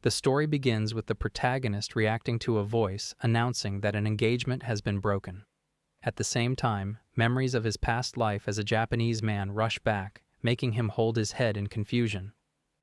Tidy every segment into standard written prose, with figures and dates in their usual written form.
The story begins with the protagonist reacting to a voice announcing that an engagement has been broken. At the same time, memories of his past life as a Japanese man rush back, making him hold his head in confusion.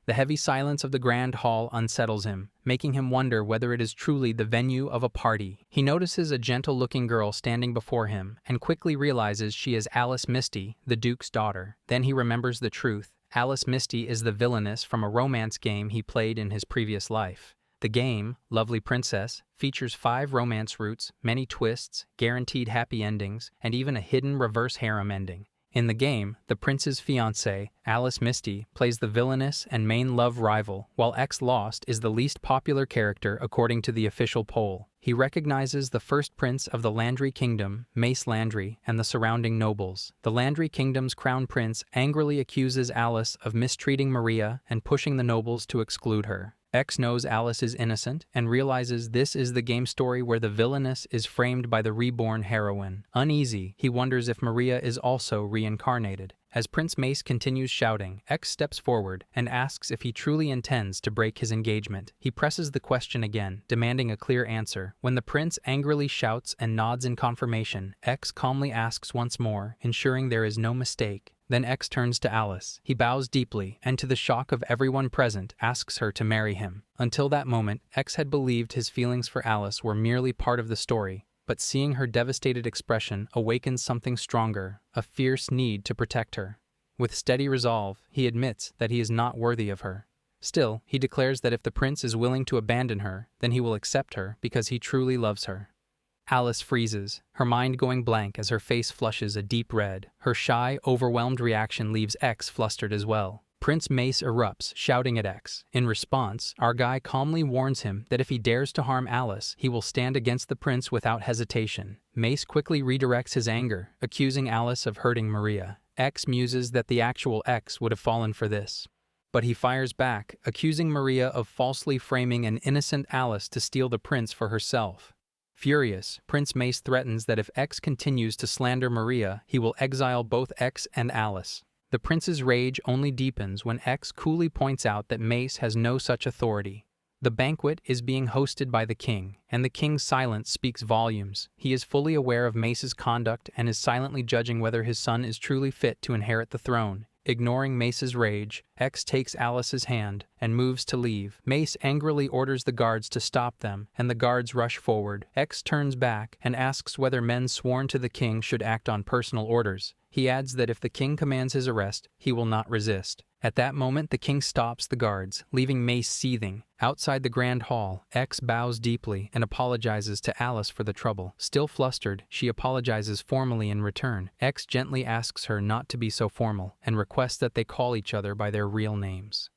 The heavy silence of the grand hall unsettles him, making him wonder whether it is truly the venue of a party. He notices a gentle-looking girl standing before him and quickly realizes she is Alice Misty, the Duke's daughter. Then he remembers the truth. Alice Misty is the Villainess from a romance game he played in his previous life. The game, Lovely Princess, features 5 romance routes, many twists, guaranteed happy endings, and even a hidden reverse harem ending. In the game, the prince's fiancée, Alice Misty, plays the villainous and main love rival, while X Lost is the least popular character according to the official poll. He recognizes the first prince of the Landry Kingdom, Mace Landry, and the surrounding nobles. The Landry Kingdom's crown prince angrily accuses Alice of mistreating Maria and pushing the nobles to exclude her. X knows Alice is innocent and realizes this is the game story where the villainess is framed by the reborn heroine. Uneasy, he wonders if Maria is also reincarnated. As Prince Mace continues shouting, X steps forward and asks if he truly intends to break his engagement. He presses the question again, demanding a clear answer. When the prince angrily shouts and nods in confirmation, X calmly asks once more, ensuring there is no mistake. Then X turns to Alice. He bows deeply and, to the shock of everyone present, asks her to marry him. Until that moment, X had believed his feelings for Alice were merely part of the story, but seeing her devastated expression awakens something stronger, a fierce need to protect her. With steady resolve, he admits that he is not worthy of her. Still, he declares that if the prince is willing to abandon her, then he will accept her because he truly loves her. Alice freezes, her mind going blank as her face flushes a deep red. Her shy, overwhelmed reaction leaves X flustered as well. Prince Mace erupts, shouting at X. In response, our guy calmly warns him that if he dares to harm Alice, he will stand against the prince without hesitation. Mace quickly redirects his anger, accusing Alice of hurting Maria. X muses that the actual X would have fallen for this. But he fires back, accusing Maria of falsely framing an innocent Alice to steal the prince for herself. Furious, Prince Mace threatens that if X continues to slander Maria, he will exile both X and Alice. The prince's rage only deepens when X coolly points out that Mace has no such authority. The banquet is being hosted by the king, and the king's silence speaks volumes. He is fully aware of Mace's conduct and is silently judging whether his son is truly fit to inherit the throne. Ignoring Mace's rage, X takes Alice's hand and moves to leave. Mace angrily orders the guards to stop them, and the guards rush forward. X turns back and asks whether men sworn to the king should act on personal orders. He adds that if the king commands his arrest, he will not resist. At that moment, the king stops the guards, leaving Mace seething. Outside the grand hall, X bows deeply and apologizes to Alice for the trouble. Still flustered, she apologizes formally in return. X gently asks her not to be so formal and requests that they call each other by their real names.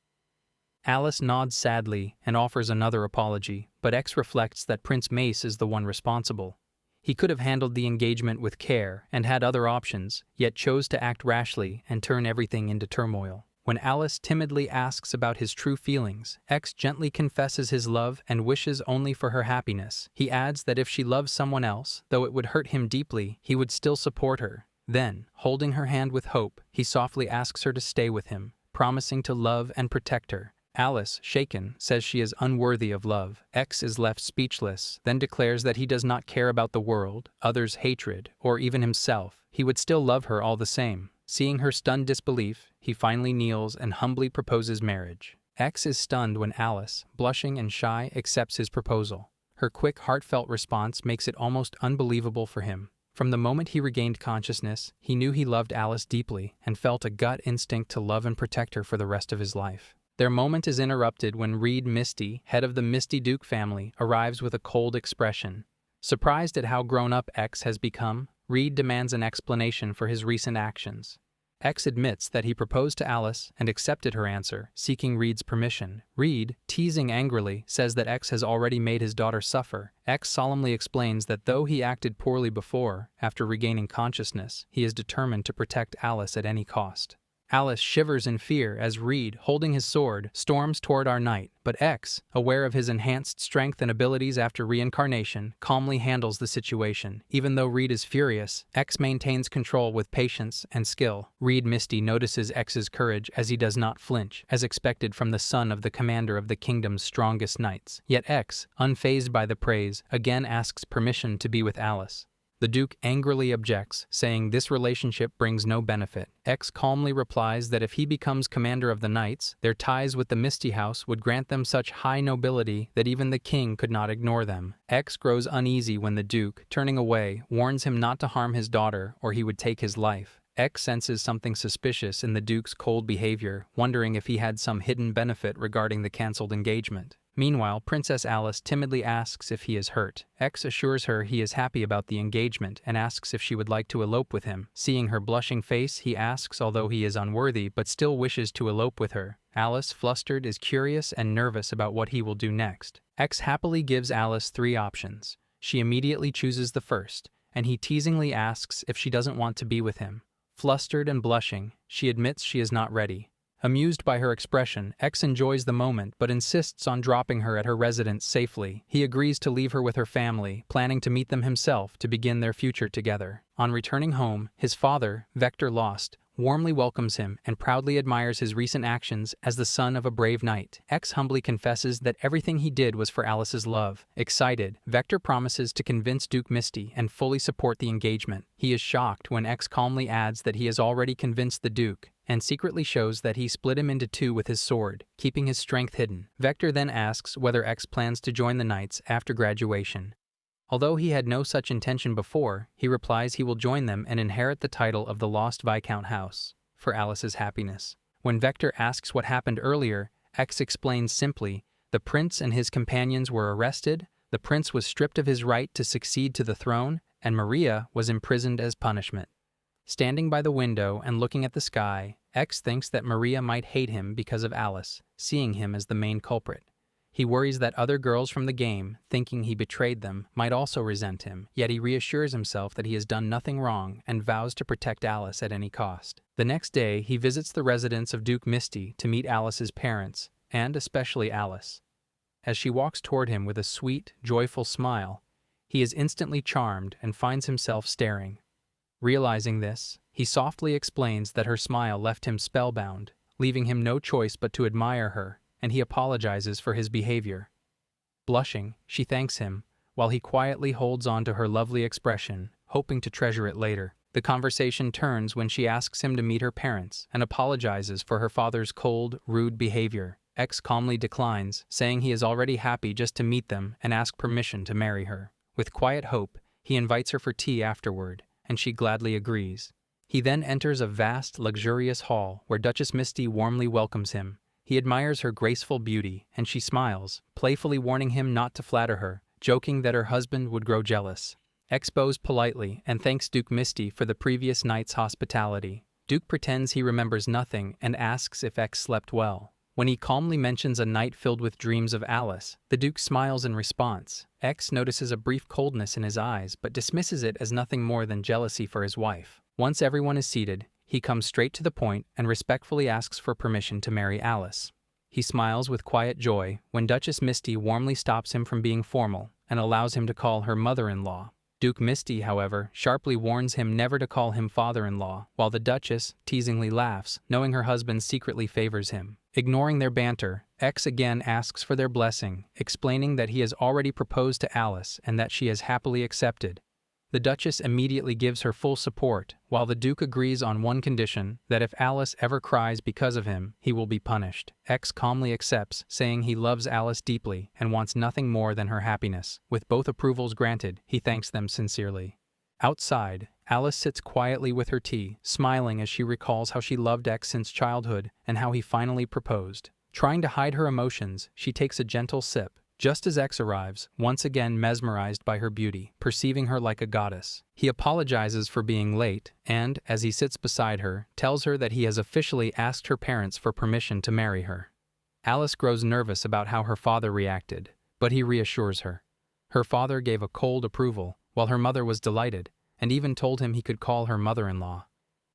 Alice nods sadly and offers another apology, but X reflects that Prince Mace is the one responsible. He could have handled the engagement with care and had other options, yet chose to act rashly and turn everything into turmoil. When Alice timidly asks about his true feelings, X gently confesses his love and wishes only for her happiness. He adds that if she loves someone else, though it would hurt him deeply, he would still support her. Then, holding her hand with hope, he softly asks her to stay with him, promising to love and protect her. Alice, shaken, says she is unworthy of love. X is left speechless, then declares that he does not care about the world, others' hatred, or even himself. He would still love her all the same. Seeing her stunned disbelief, he finally kneels and humbly proposes marriage. X is stunned when Alice, blushing and shy, accepts his proposal. Her quick, heartfelt response makes it almost unbelievable for him. From the moment he regained consciousness, he knew he loved Alice deeply and felt a gut instinct to love and protect her for the rest of his life. Their moment is interrupted when Reed Misty, head of the Misty Duke family, arrives with a cold expression. Surprised at how grown-up X has become, Reed demands an explanation for his recent actions. X admits that he proposed to Alice and accepted her answer, seeking Reed's permission. Reed, teasing angrily, says that X has already made his daughter suffer. X solemnly explains that though he acted poorly before, after regaining consciousness, he is determined to protect Alice at any cost. Alice shivers in fear as Reed, holding his sword, storms toward our knight, but X, aware of his enhanced strength and abilities after reincarnation, calmly handles the situation. Even though Reed is furious, X maintains control with patience and skill. Reed Misty notices X's courage as he does not flinch, as expected from the son of the commander of the kingdom's strongest knights. Yet X, unfazed by the praise, again asks permission to be with Alice. The Duke angrily objects, saying this relationship brings no benefit. X calmly replies that if he becomes commander of the knights, their ties with the Misty House would grant them such high nobility that even the king could not ignore them. X grows uneasy when the Duke, turning away, warns him not to harm his daughter or he would take his life. X senses something suspicious in the Duke's cold behavior, wondering if he had some hidden benefit regarding the cancelled engagement. Meanwhile, Princess Alice timidly asks if he is hurt. X assures her he is happy about the engagement and asks if she would like to elope with him. Seeing her blushing face, he asks although he is unworthy but still wishes to elope with her. Alice, flustered, is curious and nervous about what he will do next. X happily gives Alice 3 options. She immediately chooses the first, and he teasingly asks if she doesn't want to be with him. Flustered and blushing, she admits she is not ready. Amused by her expression, X enjoys the moment but insists on dropping her at her residence safely. He agrees to leave her with her family, planning to meet them himself to begin their future together. On returning home, his father, Vector Lost, warmly welcomes him and proudly admires his recent actions as the son of a brave knight. X humbly confesses that everything he did was for Alice's love. Excited, Vector promises to convince Duke Misty and fully support the engagement. He is shocked when X calmly adds that he has already convinced the Duke, and secretly shows that he split him into 2 with his sword, keeping his strength hidden. Vector then asks whether X plans to join the Knights after graduation. Although he had no such intention before, he replies he will join them and inherit the title of the Lost Viscount House, for Alice's happiness. When Vector asks what happened earlier, X explains simply, the prince and his companions were arrested, the prince was stripped of his right to succeed to the throne, and Maria was imprisoned as punishment. Standing by the window and looking at the sky, X thinks that Maria might hate him because of Alice, seeing him as the main culprit. He worries that other girls from the game, thinking he betrayed them, might also resent him, yet he reassures himself that he has done nothing wrong and vows to protect Alice at any cost. The next day, he visits the residence of Duke Misty to meet Alice's parents, and especially Alice. As she walks toward him with a sweet, joyful smile, he is instantly charmed and finds himself staring. Realizing this, he softly explains that her smile left him spellbound, leaving him no choice but to admire her, and he apologizes for his behavior. Blushing, she thanks him, while he quietly holds on to her lovely expression, hoping to treasure it later. The conversation turns when she asks him to meet her parents and apologizes for her father's cold, rude behavior. X calmly declines, saying he is already happy just to meet them and ask permission to marry her. With quiet hope, he invites her for tea afterward, and she gladly agrees. He then enters a vast, luxurious hall where Duchess Misty warmly welcomes him. He admires her graceful beauty, and she smiles, playfully warning him not to flatter her, joking that her husband would grow jealous. X bows politely and thanks Duke Misty for the previous night's hospitality. Duke pretends he remembers nothing and asks if X slept well. When he calmly mentions a night filled with dreams of Alice, the Duke smiles in response. X notices a brief coldness in his eyes but dismisses it as nothing more than jealousy for his wife. Once everyone is seated, he comes straight to the point and respectfully asks for permission to marry Alice. He smiles with quiet joy when Duchess Misty warmly stops him from being formal and allows him to call her mother-in-law. Duke Misty, however, sharply warns him never to call him father-in-law, while the Duchess teasingly laughs, knowing her husband secretly favors him. Ignoring their banter, X again asks for their blessing, explaining that he has already proposed to Alice and that she has happily accepted. The Duchess immediately gives her full support, while the Duke agrees on one condition, that if Alice ever cries because of him, he will be punished. X calmly accepts, saying he loves Alice deeply and wants nothing more than her happiness. With both approvals granted, he thanks them sincerely. Outside, Alice sits quietly with her tea, smiling as she recalls how she loved X since childhood and how he finally proposed. Trying to hide her emotions, she takes a gentle sip, just as X arrives, once again mesmerized by her beauty, perceiving her like a goddess. He apologizes for being late and, as he sits beside her, tells her that he has officially asked her parents for permission to marry her. Alice grows nervous about how her father reacted, but he reassures her. Her father gave a cold approval, while her mother was delighted, and even told him he could call her mother-in-law.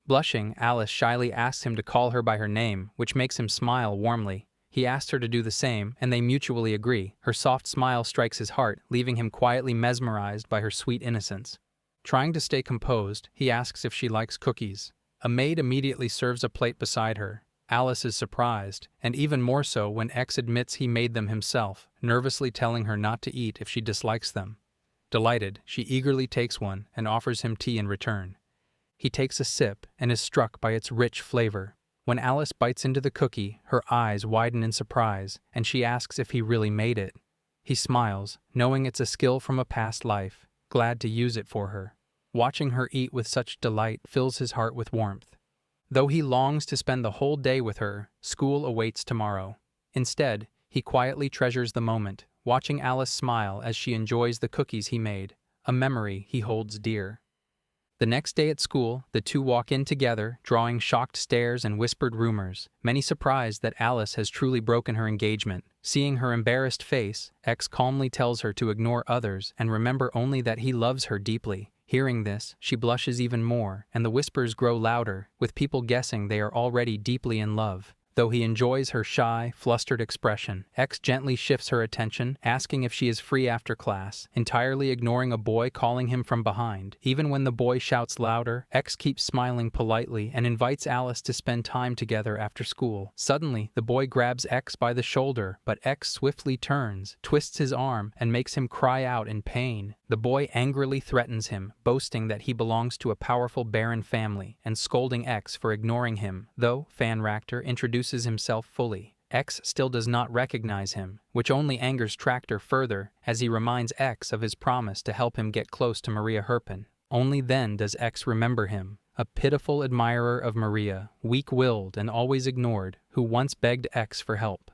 Blushing, Alice shyly asks him to call her by her name, which makes him smile warmly. He asks her to do the same, and they mutually agree. Her soft smile strikes his heart, leaving him quietly mesmerized by her sweet innocence. Trying to stay composed, he asks if she likes cookies. A maid immediately serves a plate beside her. Alice is surprised, and even more so when X admits he made them himself, nervously telling her not to eat if she dislikes them. Delighted, she eagerly takes one and offers him tea in return. He takes a sip and is struck by its rich flavor. When Alice bites into the cookie, her eyes widen in surprise, and she asks if he really made it. He smiles, knowing it's a skill from a past life, glad to use it for her. Watching her eat with such delight fills his heart with warmth. Though he longs to spend the whole day with her, school awaits tomorrow. Instead, he quietly treasures the moment, watching Alice smile as she enjoys the cookies he made, a memory he holds dear. The next day at school, the two walk in together, drawing shocked stares and whispered rumors, many surprised that Alice has truly broken her engagement. Seeing her embarrassed face, X calmly tells her to ignore others and remember only that he loves her deeply. Hearing this, she blushes even more, and the whispers grow louder, with people guessing they are already deeply in love. Though he enjoys her shy, flustered expression, X gently shifts her attention, asking if she is free after class, entirely ignoring a boy calling him from behind. Even when the boy shouts louder, X keeps smiling politely and invites Alice to spend time together after school. Suddenly, the boy grabs X by the shoulder, but X swiftly turns, twists his arm, and makes him cry out in pain. The boy angrily threatens him, boasting that he belongs to a powerful Baron family, and scolding X for ignoring him. Though Fanractor introduces himself fully, X still does not recognize him, which only angers Tractor further, as he reminds X of his promise to help him get close to Maria Herpen. Only then does X remember him, a pitiful admirer of Maria, weak-willed and always ignored, who once begged X for help.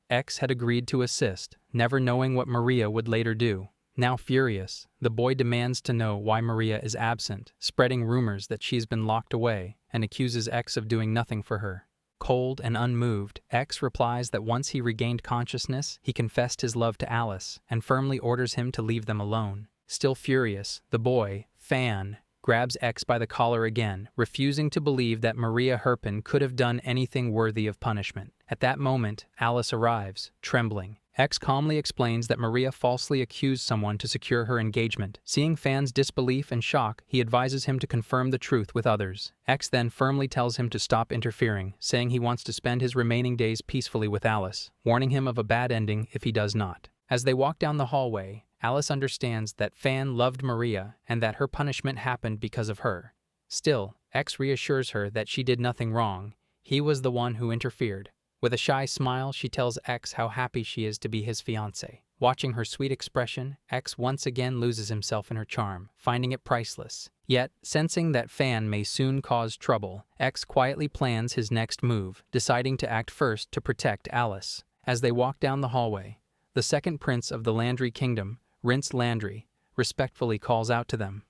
X had agreed to assist, never knowing what Maria would later do. Now furious, the boy demands to know why Maria is absent, spreading rumors that she's been locked away, and accuses X of doing nothing for her. Cold and unmoved, X replies that once he regained consciousness, he confessed his love to Alice, and firmly orders him to leave them alone. Still furious, the boy, Fan, grabs X by the collar again, refusing to believe that Maria Herpen could have done anything worthy of punishment. At that moment, Alice arrives, trembling. X calmly explains that Maria falsely accused someone to secure her engagement. Seeing Fan's disbelief and shock, he advises him to confirm the truth with others. X then firmly tells him to stop interfering, saying he wants to spend his remaining days peacefully with Alice, warning him of a bad ending if he does not. As they walk down the hallway, Alice understands that Fan loved Maria and that her punishment happened because of her. Still, X reassures her that she did nothing wrong. He was the one who interfered. With a shy smile, she tells X how happy she is to be his fiancé. Watching her sweet expression, X once again loses himself in her charm, finding it priceless. Yet, sensing that Fan may soon cause trouble, X quietly plans his next move, deciding to act first to protect Alice. As they walk down the hallway, the second prince of the Landry Kingdom, Rince Landry, respectfully calls out to them.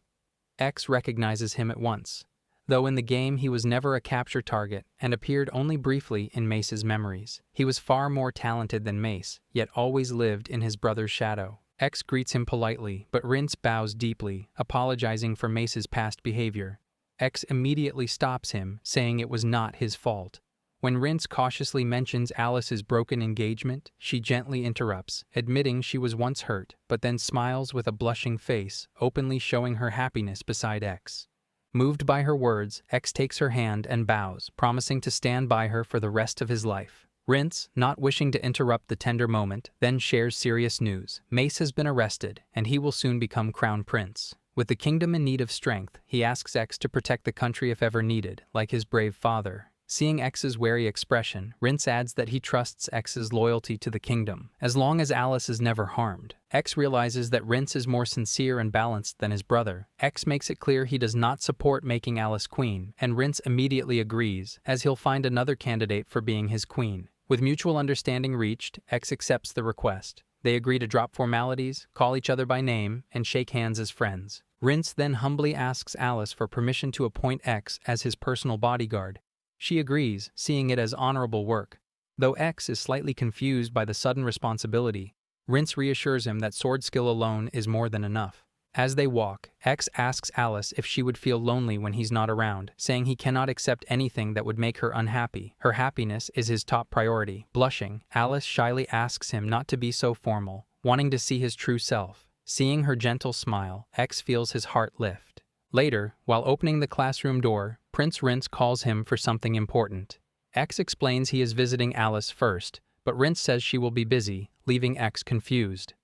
X recognizes him at once, though in the game he was never a capture target and appeared only briefly in Mace's memories. He was far more talented than Mace, yet always lived in his brother's shadow. X greets him politely, but Rince bows deeply, apologizing for Mace's past behavior. X immediately stops him, saying it was not his fault. When Rince cautiously mentions Alice's broken engagement, she gently interrupts, admitting she was once hurt, but then smiles with a blushing face, openly showing her happiness beside X. Moved by her words, X takes her hand and bows, promising to stand by her for the rest of his life. Rince, not wishing to interrupt the tender moment, then shares serious news. Mace has been arrested, and he will soon become crown prince. With the kingdom in need of strength, he asks X to protect the country if ever needed, like his brave father. Seeing X's wary expression, Rince adds that he trusts X's loyalty to the kingdom, as long as Alice is never harmed. X realizes that Rince is more sincere and balanced than his brother. X makes it clear he does not support making Alice queen, and Rince immediately agrees, as he'll find another candidate for being his queen. With mutual understanding reached, X accepts the request. They agree to drop formalities, call each other by name, and shake hands as friends. Rince then humbly asks Alice for permission to appoint X as his personal bodyguard. She agrees, seeing it as honorable work. Though X is slightly confused by the sudden responsibility, Rince reassures him that sword skill alone is more than enough. As they walk, X asks Alice if she would feel lonely when he's not around, saying he cannot accept anything that would make her unhappy. Her happiness is his top priority. Blushing, Alice shyly asks him not to be so formal, wanting to see his true self. Seeing her gentle smile, X feels his heart lift. Later, while opening the classroom door, Prince Rince calls him for something important. X explains he is visiting Alice first, but Rince says she will be busy, leaving X confused.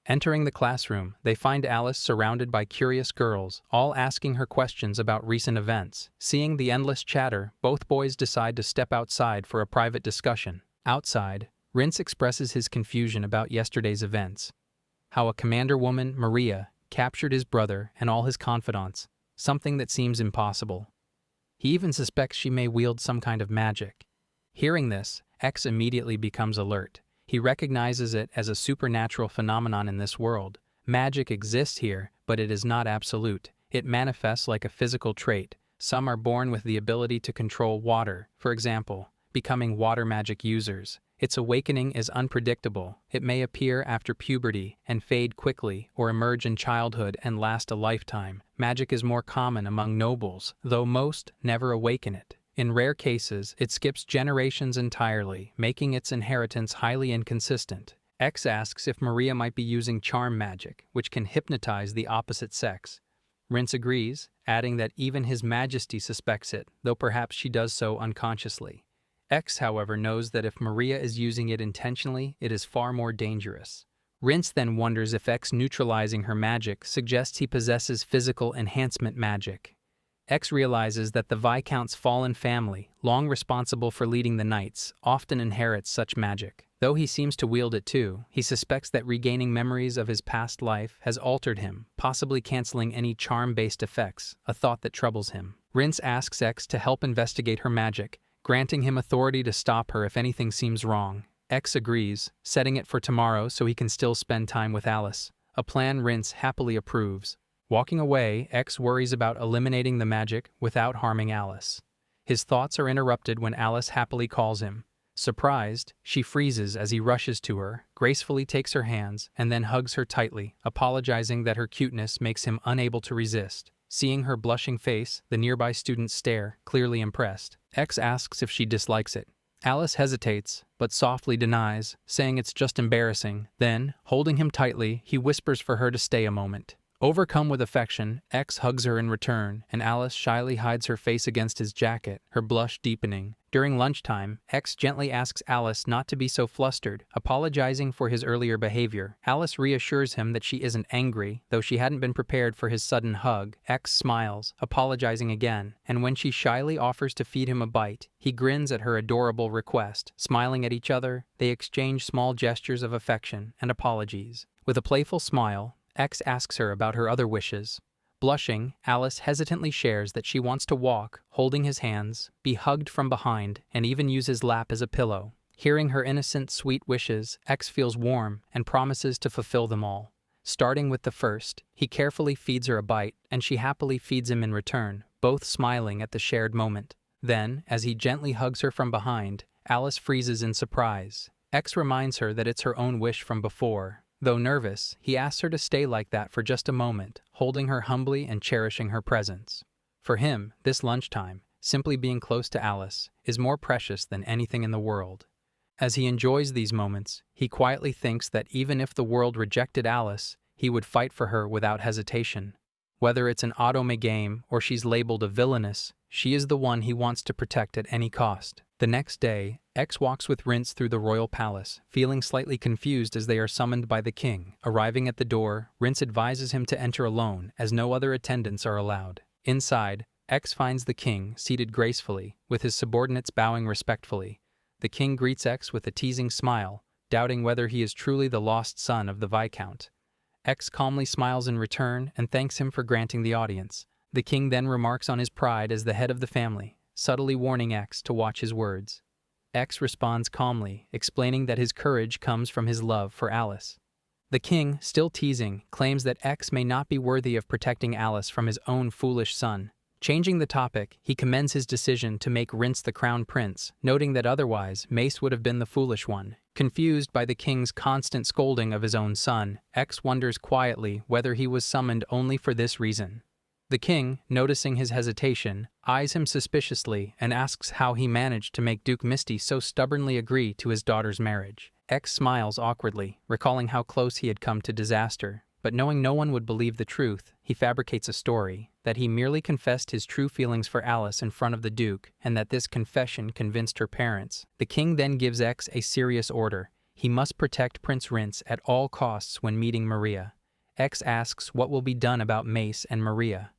Entering the classroom, they find Alice surrounded by curious girls, all asking her questions about recent events. Seeing the endless chatter, both boys decide to step outside for a private discussion. Outside, Rince expresses his confusion about yesterday's events. How a commander woman, Maria, captured his brother and all his confidants, something that seems impossible. He even suspects she may wield some kind of magic. Hearing this, X immediately becomes alert. He recognizes it as a supernatural phenomenon in this world. Magic exists here, but it is not absolute. It manifests like a physical trait. Some are born with the ability to control water, for example, becoming water magic users. Its awakening is unpredictable. It may appear after puberty and fade quickly, or emerge in childhood and last a lifetime. Magic is more common among nobles, though most never awaken it. In rare cases, it skips generations entirely, making its inheritance highly inconsistent. X asks if Maria might be using charm magic, which can hypnotize the opposite sex. Rince agrees, adding that even His Majesty suspects it, though perhaps she does so unconsciously. X, however, knows that if Maria is using it intentionally, it is far more dangerous. Rince then wonders if X neutralizing her magic suggests he possesses physical enhancement magic. X realizes that the Viscount's fallen family, long responsible for leading the knights, often inherits such magic. Though he seems to wield it too, he suspects that regaining memories of his past life has altered him, possibly canceling any charm-based effects, a thought that troubles him. Rince asks X to help investigate her magic, granting him authority to stop her if anything seems wrong. X agrees, setting it for tomorrow so he can still spend time with Alice, a plan Rince happily approves. Walking away, X worries about eliminating the magic without harming Alice. His thoughts are interrupted when Alice happily calls him. Surprised, she freezes as he rushes to her, gracefully takes her hands, and then hugs her tightly, apologizing that her cuteness makes him unable to resist. Seeing her blushing face, the nearby students stare, clearly impressed. X asks if she dislikes it. Alice hesitates, but softly denies, saying it's just embarrassing. Then, holding him tightly, he whispers for her to stay a moment. Overcome with affection, X hugs her in return, and Alice shyly hides her face against his jacket, her blush deepening. During lunchtime, X gently asks Alice not to be so flustered, apologizing for his earlier behavior. Alice reassures him that she isn't angry, though she hadn't been prepared for his sudden hug. X smiles, apologizing again, and when she shyly offers to feed him a bite, he grins at her adorable request. Smiling at each other, they exchange small gestures of affection and apologies. With a playful smile, X asks her about her other wishes. Blushing, Alice hesitantly shares that she wants to walk, holding his hands, be hugged from behind, and even use his lap as a pillow. Hearing her innocent, sweet wishes, X feels warm and promises to fulfill them all. Starting with the first, he carefully feeds her a bite, and she happily feeds him in return, both smiling at the shared moment. Then, as he gently hugs her from behind, Alice freezes in surprise. X reminds her that it's her own wish from before. Though nervous, he asks her to stay like that for just a moment, holding her humbly and cherishing her presence. For him, this lunchtime, simply being close to Alice, is more precious than anything in the world. As he enjoys these moments, he quietly thinks that even if the world rejected Alice, he would fight for her without hesitation. Whether it's an Otome game or she's labeled a villainess, she is the one he wants to protect at any cost. The next day, X walks with Rince through the royal palace, feeling slightly confused as they are summoned by the king. Arriving at the door, Rince advises him to enter alone, as no other attendants are allowed. Inside, X finds the king seated gracefully, with his subordinates bowing respectfully. The king greets X with a teasing smile, doubting whether he is truly the lost son of the Viscount. X calmly smiles in return and thanks him for granting the audience. The king then remarks on his pride as the head of the family, subtly warning X to watch his words. X responds calmly, explaining that his courage comes from his love for Alice. The king, still teasing, claims that X may not be worthy of protecting Alice from his own foolish son. Changing the topic, he commends his decision to make Rince the crown prince, noting that otherwise Mace would have been the foolish one. Confused by the king's constant scolding of his own son, X wonders quietly whether he was summoned only for this reason. The king, noticing his hesitation, eyes him suspiciously and asks how he managed to make Duke Misty so stubbornly agree to his daughter's marriage. X smiles awkwardly, recalling how close he had come to disaster, but knowing no one would believe the truth, he fabricates a story that he merely confessed his true feelings for Alice in front of the Duke, and that this confession convinced her parents. The king then gives X a serious order. He must protect Prince Rince at all costs when meeting Maria. X asks what will be done about Mace and Maria.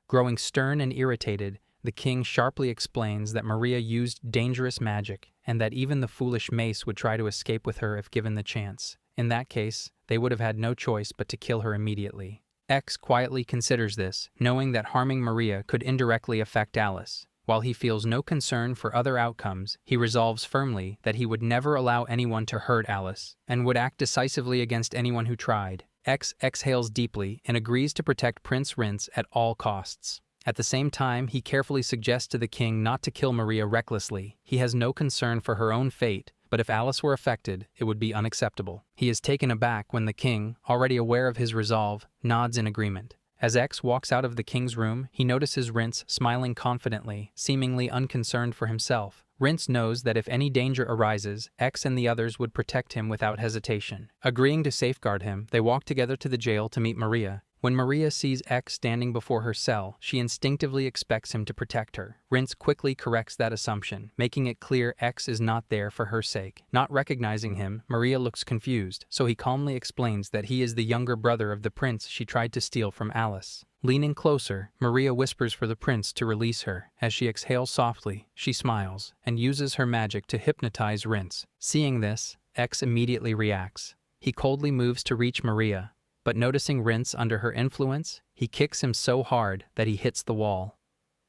Growing stern and irritated, the king sharply explains that Maria used dangerous magic, and that even the foolish Mace would try to escape with her if given the chance. In that case, they would have had no choice but to kill her immediately. X quietly considers this, knowing that harming Maria could indirectly affect Alice. While he feels no concern for other outcomes, he resolves firmly that he would never allow anyone to hurt Alice, and would act decisively against anyone who tried. X exhales deeply and agrees to protect Prince Rince at all costs. At the same time, he carefully suggests to the king not to kill Maria recklessly. He has no concern for her own fate, but if Alice were affected, it would be unacceptable. He is taken aback when the king, already aware of his resolve, nods in agreement. As X walks out of the king's room, he notices Rince smiling confidently, seemingly unconcerned for himself. Rince knows that if any danger arises, X and the others would protect him without hesitation. Agreeing to safeguard him, they walk together to the jail to meet Maria. When Maria sees X standing before her cell, she instinctively expects him to protect her. Rince quickly corrects that assumption, making it clear X is not there for her sake. Not recognizing him, Maria looks confused, so he calmly explains that he is the younger brother of the prince she tried to steal from Alice. Leaning closer, Maria whispers for the prince to release her. As she exhales softly, she smiles, and uses her magic to hypnotize Rince. Seeing this, X immediately reacts. He coldly moves to reach Maria, but noticing Rince under her influence, he kicks him so hard that he hits the wall.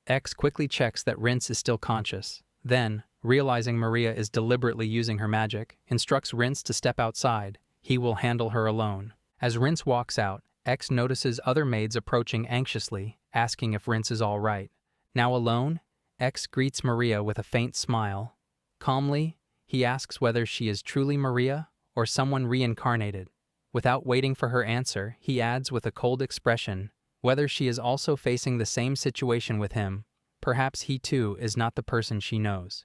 X quickly checks that Rince is still conscious. Then, realizing Maria is deliberately using her magic, instructs Rince to step outside. He will handle her alone. As Rince walks out, X notices other maids approaching anxiously, asking if Rince is all right. Now alone, X greets Maria with a faint smile. Calmly, he asks whether she is truly Maria or someone reincarnated. Without waiting for her answer, he adds with a cold expression, whether she is also facing the same situation with him. Perhaps he too is not the person she knows.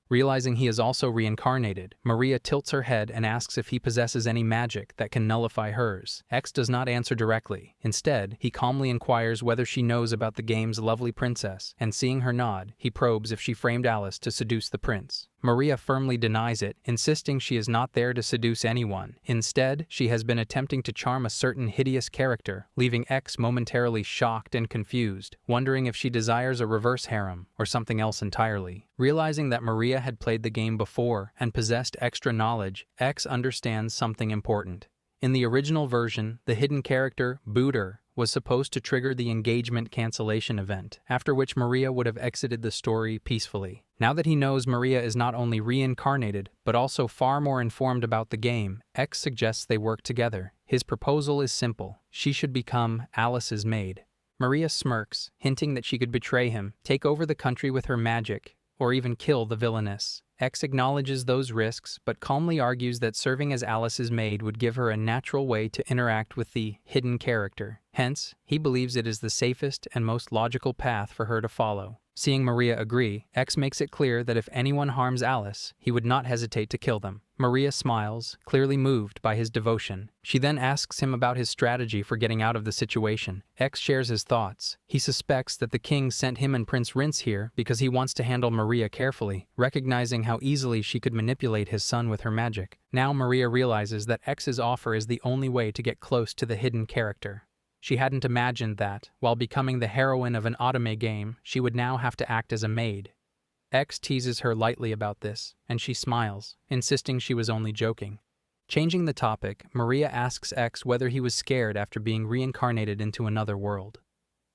Realizing he is also reincarnated, Maria tilts her head and asks if he possesses any magic that can nullify hers. X does not answer directly. Instead, he calmly inquires whether she knows about the game's lovely princess, and seeing her nod, he probes if she framed Alice to seduce the prince. Maria firmly denies it, insisting she is not there to seduce anyone. Instead, she has been attempting to charm a certain hideous character, leaving X momentarily shocked and confused, wondering if she desires a reverse harem or something else entirely. Realizing that Maria had played the game before and possessed extra knowledge, X understands something important. In the original version, the hidden character, Booter, was supposed to trigger the engagement cancellation event, after which Maria would have exited the story peacefully. Now that he knows Maria is not only reincarnated, but also far more informed about the game, X suggests they work together. His proposal is simple. She should become Alice's maid. Maria smirks, hinting that she could betray him, take over the country with her magic, or even kill the Villainess. X acknowledges those risks, but calmly argues that serving as Alice's maid would give her a natural way to interact with the hidden character. Hence, he believes it is the safest and most logical path for her to follow. Seeing Maria agree, X makes it clear that if anyone harms Alice, he would not hesitate to kill them. Maria smiles, clearly moved by his devotion. She then asks him about his strategy for getting out of the situation. X shares his thoughts. He suspects that the king sent him and Prince Rince here because he wants to handle Maria carefully, recognizing how easily she could manipulate his son with her magic. Now Maria realizes that X's offer is the only way to get close to the hidden character. She hadn't imagined that, while becoming the heroine of an Otome game, she would now have to act as a maid. X teases her lightly about this, and she smiles, insisting she was only joking. Changing the topic, Maria asks X whether he was scared after being reincarnated into another world.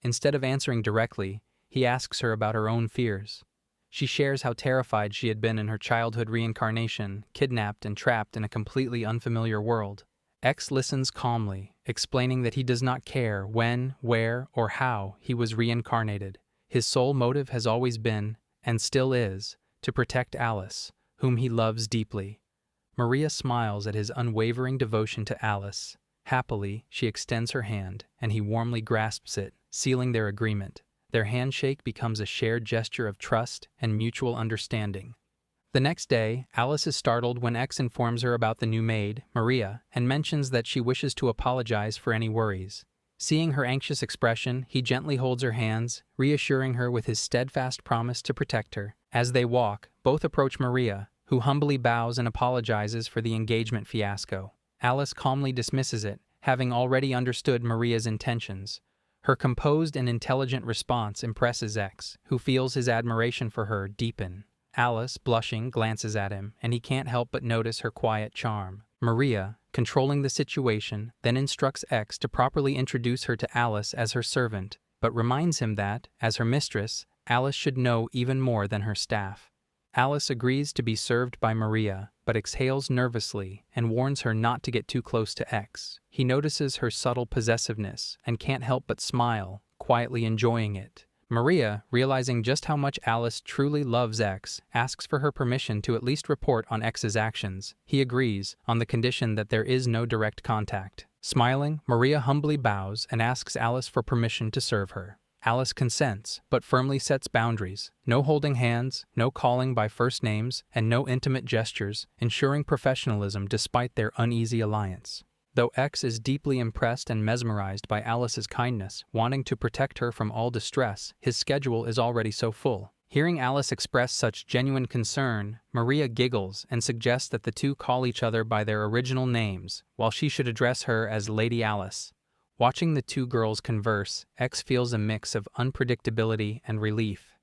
Instead of answering directly, he asks her about her own fears. She shares how terrified she had been in her childhood reincarnation, kidnapped and trapped in a completely unfamiliar world. X listens calmly, explaining that he does not care when, where, or how he was reincarnated. His sole motive has always been, and still is, to protect Alice, whom he loves deeply. Maria smiles at his unwavering devotion to Alice. Happily, she extends her hand, and he warmly grasps it, sealing their agreement. Their handshake becomes a shared gesture of trust and mutual understanding. The next day, Alice is startled when X informs her about the new maid, Maria, and mentions that she wishes to apologize for any worries. Seeing her anxious expression, he gently holds her hands, reassuring her with his steadfast promise to protect her. As they walk, both approach Maria, who humbly bows and apologizes for the engagement fiasco. Alice calmly dismisses it, having already understood Maria's intentions. Her composed and intelligent response impresses X, who feels his admiration for her deepen. Alice, blushing, glances at him, and he can't help but notice her quiet charm. Maria, controlling the situation, then instructs X to properly introduce her to Alice as her servant, but reminds him that, as her mistress, Alice should know even more than her staff. Alice agrees to be served by Maria, but exhales nervously and warns her not to get too close to X. He notices her subtle possessiveness and can't help but smile, quietly enjoying it. Maria, realizing just how much Alice truly loves X, asks for her permission to at least report on X's actions. He agrees, on the condition that there is no direct contact. Smiling, Maria humbly bows and asks Alice for permission to serve her. Alice consents, but firmly sets boundaries. No holding hands, no calling by first names, and no intimate gestures, ensuring professionalism despite their uneasy alliance. Though X is deeply impressed and mesmerized by Alice's kindness, wanting to protect her from all distress, his schedule is already so full. Hearing Alice express such genuine concern, Maria giggles and suggests that the two call each other by their original names, while she should address her as Lady Alice. Watching the two girls converse, X feels a mix of unpredictability and relief.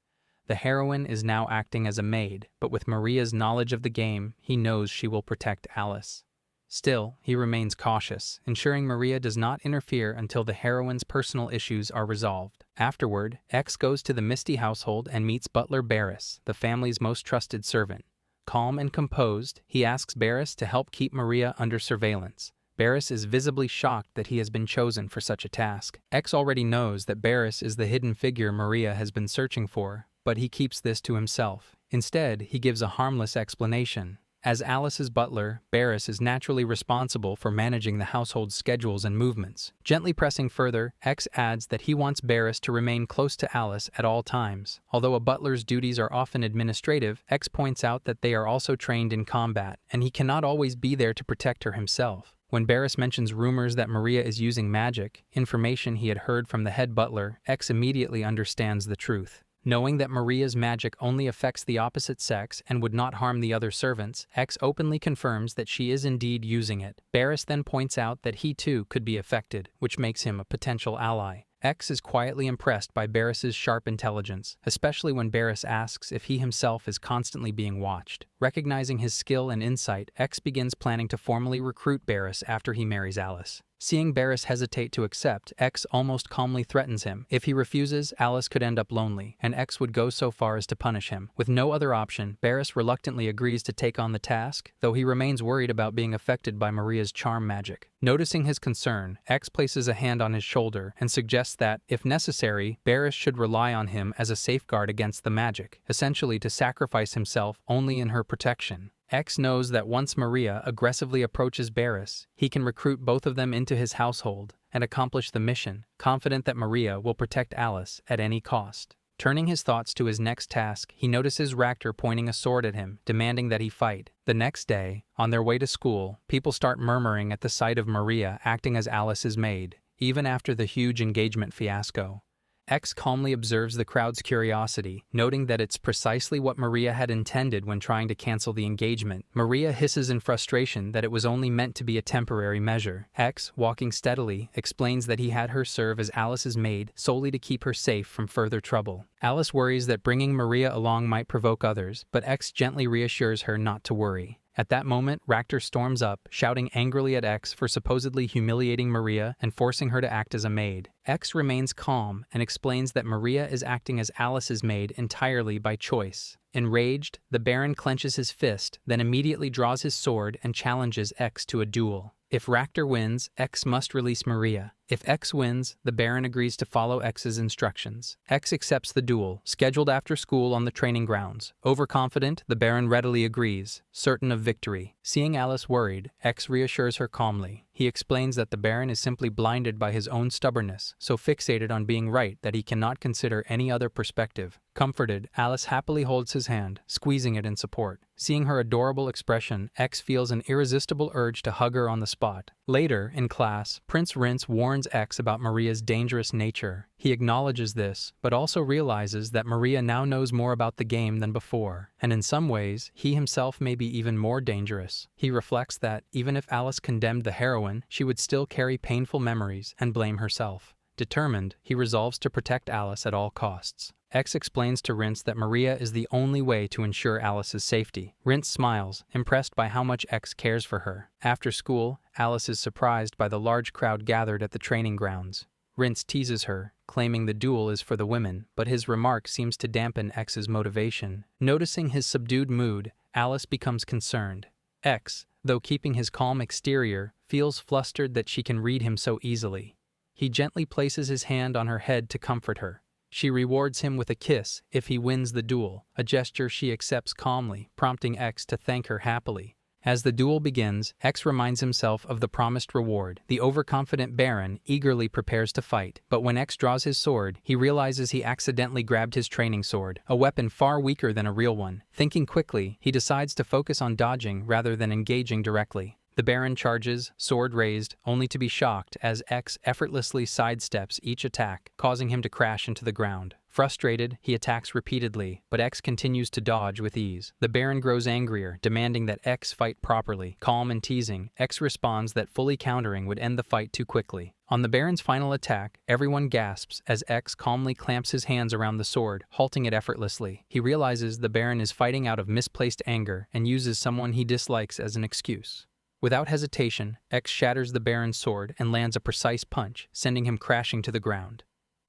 The heroine is now acting as a maid, but with Maria's knowledge of the game, he knows she will protect Alice. Still, he remains cautious, ensuring Maria does not interfere until the heroine's personal issues are resolved. Afterward, X goes to the Misty household and meets butler Barris, the family's most trusted servant. Calm and composed, he asks Barris to help keep Maria under surveillance. Barris is visibly shocked that he has been chosen for such a task. X already knows that Barris is the hidden figure Maria has been searching for, but he keeps this to himself. Instead, he gives a harmless explanation. As Alice's butler, Barris is naturally responsible for managing the household's schedules and movements. Gently pressing further, X adds that he wants Barris to remain close to Alice at all times. Although a butler's duties are often administrative, X points out that they are also trained in combat, and he cannot always be there to protect her himself. When Barris mentions rumors that Maria is using magic, information he had heard from the head butler, X immediately understands the truth. Knowing that Maria's magic only affects the opposite sex and would not harm the other servants, X openly confirms that she is indeed using it. Barris then points out that he too could be affected, which makes him a potential ally. X is quietly impressed by Barris's sharp intelligence, especially when Barris asks if he himself is constantly being watched. Recognizing his skill and insight, X begins planning to formally recruit Barris after he marries Alice. Seeing Barris hesitate to accept, X almost calmly threatens him. If he refuses, Alice could end up lonely, and X would go so far as to punish him. With no other option, Barris reluctantly agrees to take on the task, though he remains worried about being affected by Maria's charm magic. Noticing his concern, X places a hand on his shoulder and suggests that, if necessary, Barris should rely on him as a safeguard against the magic, essentially to sacrifice himself only in her protection. X knows that once Maria aggressively approaches Barris, he can recruit both of them into his household and accomplish the mission, confident that Maria will protect Alice at any cost. Turning his thoughts to his next task, he notices Ractor pointing a sword at him, demanding that he fight. The next day, on their way to school, people start murmuring at the sight of Maria acting as Alice's maid, even after the huge engagement fiasco. X calmly observes the crowd's curiosity, noting that it's precisely what Maria had intended when trying to cancel the engagement. Maria hisses in frustration that it was only meant to be a temporary measure. X, walking steadily, explains that he had her serve as Alice's maid solely to keep her safe from further trouble. Alice worries that bringing Maria along might provoke others, but X gently reassures her not to worry. At that moment, Ractor storms up, shouting angrily at X for supposedly humiliating Maria and forcing her to act as a maid. X remains calm and explains that Maria is acting as Alice's maid entirely by choice. Enraged, the Baron clenches his fist, then immediately draws his sword and challenges X to a duel. If Ractor wins, X must release Maria. If X wins, the Baron agrees to follow X's instructions. X accepts the duel, scheduled after school on the training grounds. Overconfident, the Baron readily agrees, certain of victory. Seeing Alice worried, X reassures her calmly. He explains that the Baron is simply blinded by his own stubbornness, so fixated on being right that he cannot consider any other perspective. Comforted, Alice happily holds his hand, squeezing it in support. Seeing her adorable expression, X feels an irresistible urge to hug her on the spot. Later, in class, Prince Rince warns X about Maria's dangerous nature. He acknowledges this, but also realizes that Maria now knows more about the game than before, and in some ways, he himself may be even more dangerous. He reflects that, even if Alice condemned the heroine, she would still carry painful memories and blame herself. Determined, he resolves to protect Alice at all costs. X explains to Rince that Maria is the only way to ensure Alice's safety. Rince smiles, impressed by how much X cares for her. After school, Alice is surprised by the large crowd gathered at the training grounds. Rince teases her, claiming the duel is for the women, but his remark seems to dampen X's motivation. Noticing his subdued mood, Alice becomes concerned. X, though keeping his calm exterior, feels flustered that she can read him so easily. He gently places his hand on her head to comfort her. She rewards him with a kiss if he wins the duel, a gesture she accepts calmly, prompting X to thank her happily. As the duel begins, X reminds himself of the promised reward. The overconfident Baron eagerly prepares to fight, but when X draws his sword, he realizes he accidentally grabbed his training sword, a weapon far weaker than a real one. Thinking quickly, he decides to focus on dodging rather than engaging directly. The Baron charges, sword raised, only to be shocked as X effortlessly sidesteps each attack, causing him to crash into the ground. Frustrated, he attacks repeatedly, but X continues to dodge with ease. The Baron grows angrier, demanding that X fight properly. Calm and teasing, X responds that fully countering would end the fight too quickly. On the Baron's final attack, everyone gasps as X calmly clamps his hands around the sword, halting it effortlessly. He realizes the Baron is fighting out of misplaced anger and uses someone he dislikes as an excuse. Without hesitation, X shatters the Baron's sword and lands a precise punch, sending him crashing to the ground.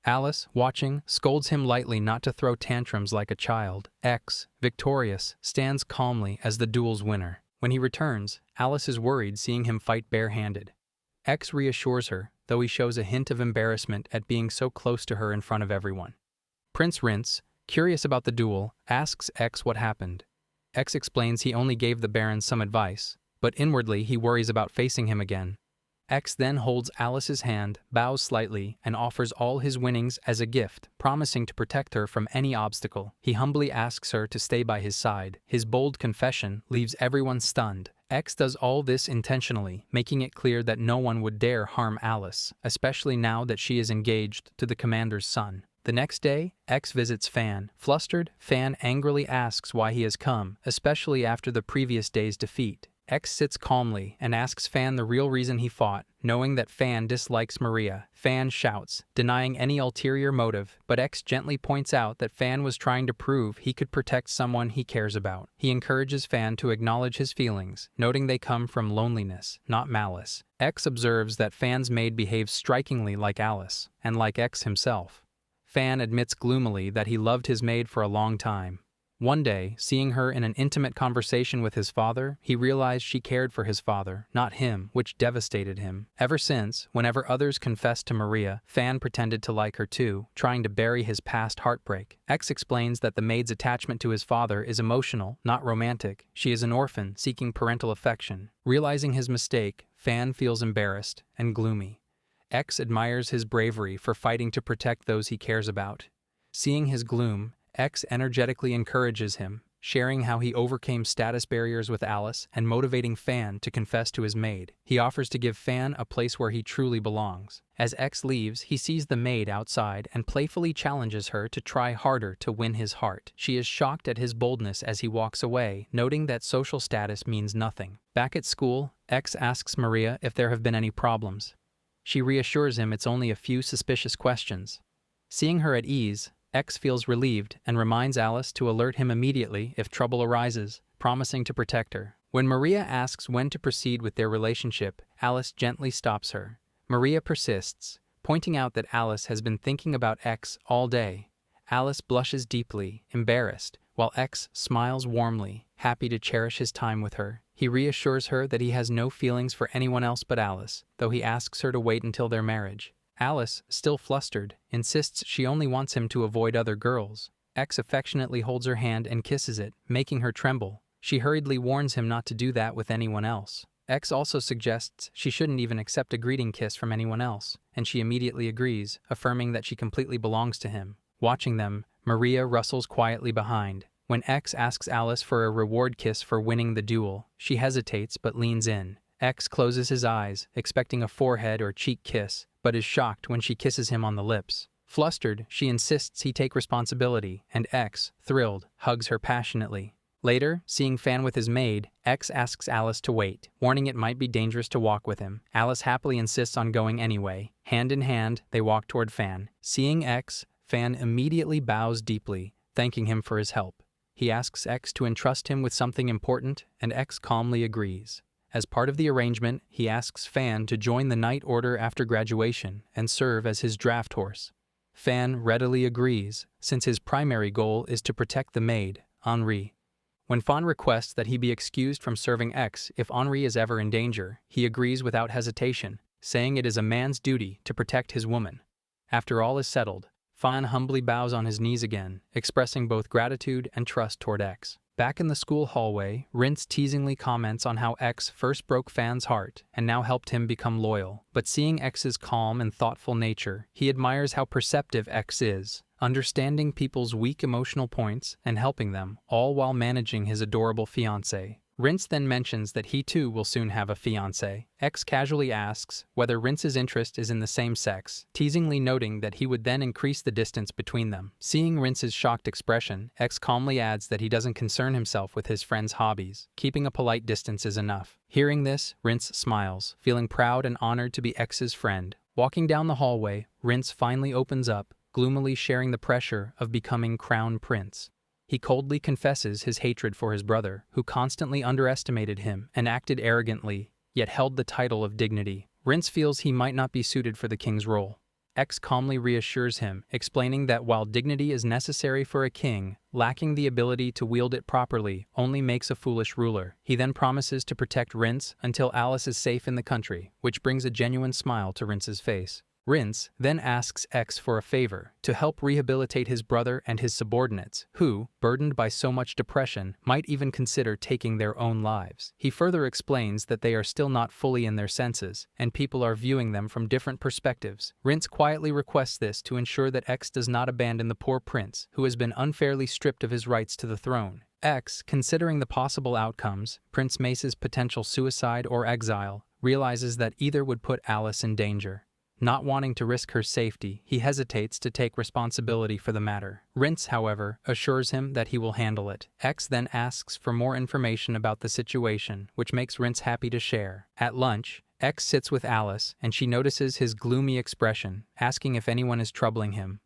Alice, watching, scolds him lightly not to throw tantrums like a child. X, victorious, stands calmly as the duel's winner. When he returns, Alice is worried seeing him fight barehanded. X reassures her, though he shows a hint of embarrassment at being so close to her in front of everyone. Prince Rince, curious about the duel, asks X what happened. X explains he only gave the Baron some advice, but inwardly he worries about facing him again. X then holds Alice's hand, bows slightly, and offers all his winnings as a gift, promising to protect her from any obstacle. He humbly asks her to stay by his side. His bold confession leaves everyone stunned. X does all this intentionally, making it clear that no one would dare harm Alice, especially now that she is engaged to the commander's son. The next day, X visits Fan. Flustered, Fan angrily asks why he has come, especially after the previous day's defeat. X sits calmly and asks Fan the real reason he fought, knowing that Fan dislikes Maria. Fan shouts, denying any ulterior motive, but X gently points out that Fan was trying to prove he could protect someone he cares about. He encourages Fan to acknowledge his feelings, noting they come from loneliness, not malice. X observes that Fan's maid behaves strikingly like Alice, and like X himself. Fan admits gloomily that he loved his maid for a long time. One day, seeing her in an intimate conversation with his father, he realized she cared for his father, not him, which devastated him. Ever since, whenever others confessed to Maria, Fan pretended to like her too, trying to bury his past heartbreak. X explains that the maid's attachment to his father is emotional, not romantic. She is an orphan, seeking parental affection. Realizing his mistake, Fan feels embarrassed and gloomy. X admires his bravery for fighting to protect those he cares about. Seeing his gloom, X energetically encourages him, sharing how he overcame status barriers with Alice and motivating Fan to confess to his maid. He offers to give Fan a place where he truly belongs. As X leaves, he sees the maid outside and playfully challenges her to try harder to win his heart. She is shocked at his boldness as he walks away, noting that social status means nothing. Back at school, X asks Maria if there have been any problems. She reassures him it's only a few suspicious questions. Seeing her at ease, X feels relieved and reminds Alice to alert him immediately if trouble arises, promising to protect her. When Maria asks when to proceed with their relationship, Alice gently stops her. Maria persists, pointing out that Alice has been thinking about X all day. Alice blushes deeply, embarrassed, while X smiles warmly, happy to cherish his time with her. He reassures her that he has no feelings for anyone else but Alice, though he asks her to wait until their marriage. Alice, still flustered, insists she only wants him to avoid other girls. X affectionately holds her hand and kisses it, making her tremble. She hurriedly warns him not to do that with anyone else. X also suggests she shouldn't even accept a greeting kiss from anyone else, and she immediately agrees, affirming that she completely belongs to him. Watching them, Maria rustles quietly behind. When X asks Alice for a reward kiss for winning the duel, she hesitates but leans in. X closes his eyes, expecting a forehead or cheek kiss, but is shocked when she kisses him on the lips. Flustered, she insists he take responsibility, and X, thrilled, hugs her passionately. Later, seeing Fan with his maid, X asks Alice to wait, warning it might be dangerous to walk with him. Alice happily insists on going anyway. Hand in hand, they walk toward Fan. Seeing X, Fan immediately bows deeply, thanking him for his help. He asks X to entrust him with something important, and X calmly agrees. As part of the arrangement, he asks Fan to join the Knight Order after graduation and serve as his draft horse. Fan readily agrees, since his primary goal is to protect the maid, Henri. When Fan requests that he be excused from serving X if Henri is ever in danger, he agrees without hesitation, saying it is a man's duty to protect his woman. After all is settled, Fan humbly bows on his knees again, expressing both gratitude and trust toward X. Back in the school hallway, Rince teasingly comments on how X first broke Fan's heart and now helped him become loyal. But seeing X's calm and thoughtful nature, he admires how perceptive X is, understanding people's weak emotional points and helping them, all while managing his adorable fiancée. Rince then mentions that he too will soon have a fiancé. X casually asks whether Rince's interest is in the same sex, teasingly noting that he would then increase the distance between them. Seeing Rince's shocked expression, X calmly adds that he doesn't concern himself with his friend's hobbies. Keeping a polite distance is enough. Hearing this, Rince smiles, feeling proud and honored to be X's friend. Walking down the hallway, Rince finally opens up, gloomily sharing the pressure of becoming crown prince. He coldly confesses his hatred for his brother, who constantly underestimated him and acted arrogantly, yet held the title of dignity. Rince feels he might not be suited for the king's role. X calmly reassures him, explaining that while dignity is necessary for a king, lacking the ability to wield it properly only makes a foolish ruler. He then promises to protect Rince until Alice is safe in the country, which brings a genuine smile to Rince's face. Rince then asks X for a favor, to help rehabilitate his brother and his subordinates, who, burdened by so much depression, might even consider taking their own lives. He further explains that they are still not fully in their senses, and people are viewing them from different perspectives. Rince quietly requests this to ensure that X does not abandon the poor prince, who has been unfairly stripped of his rights to the throne. X, considering the possible outcomes, Prince Mace's potential suicide or exile, realizes that either would put Alice in danger. Not wanting to risk her safety, he hesitates to take responsibility for the matter. Rince, however, assures him that he will handle it. X then asks for more information about the situation, which makes Rince happy to share. At lunch, X sits with Alice, and she notices his gloomy expression, asking if anyone is troubling him.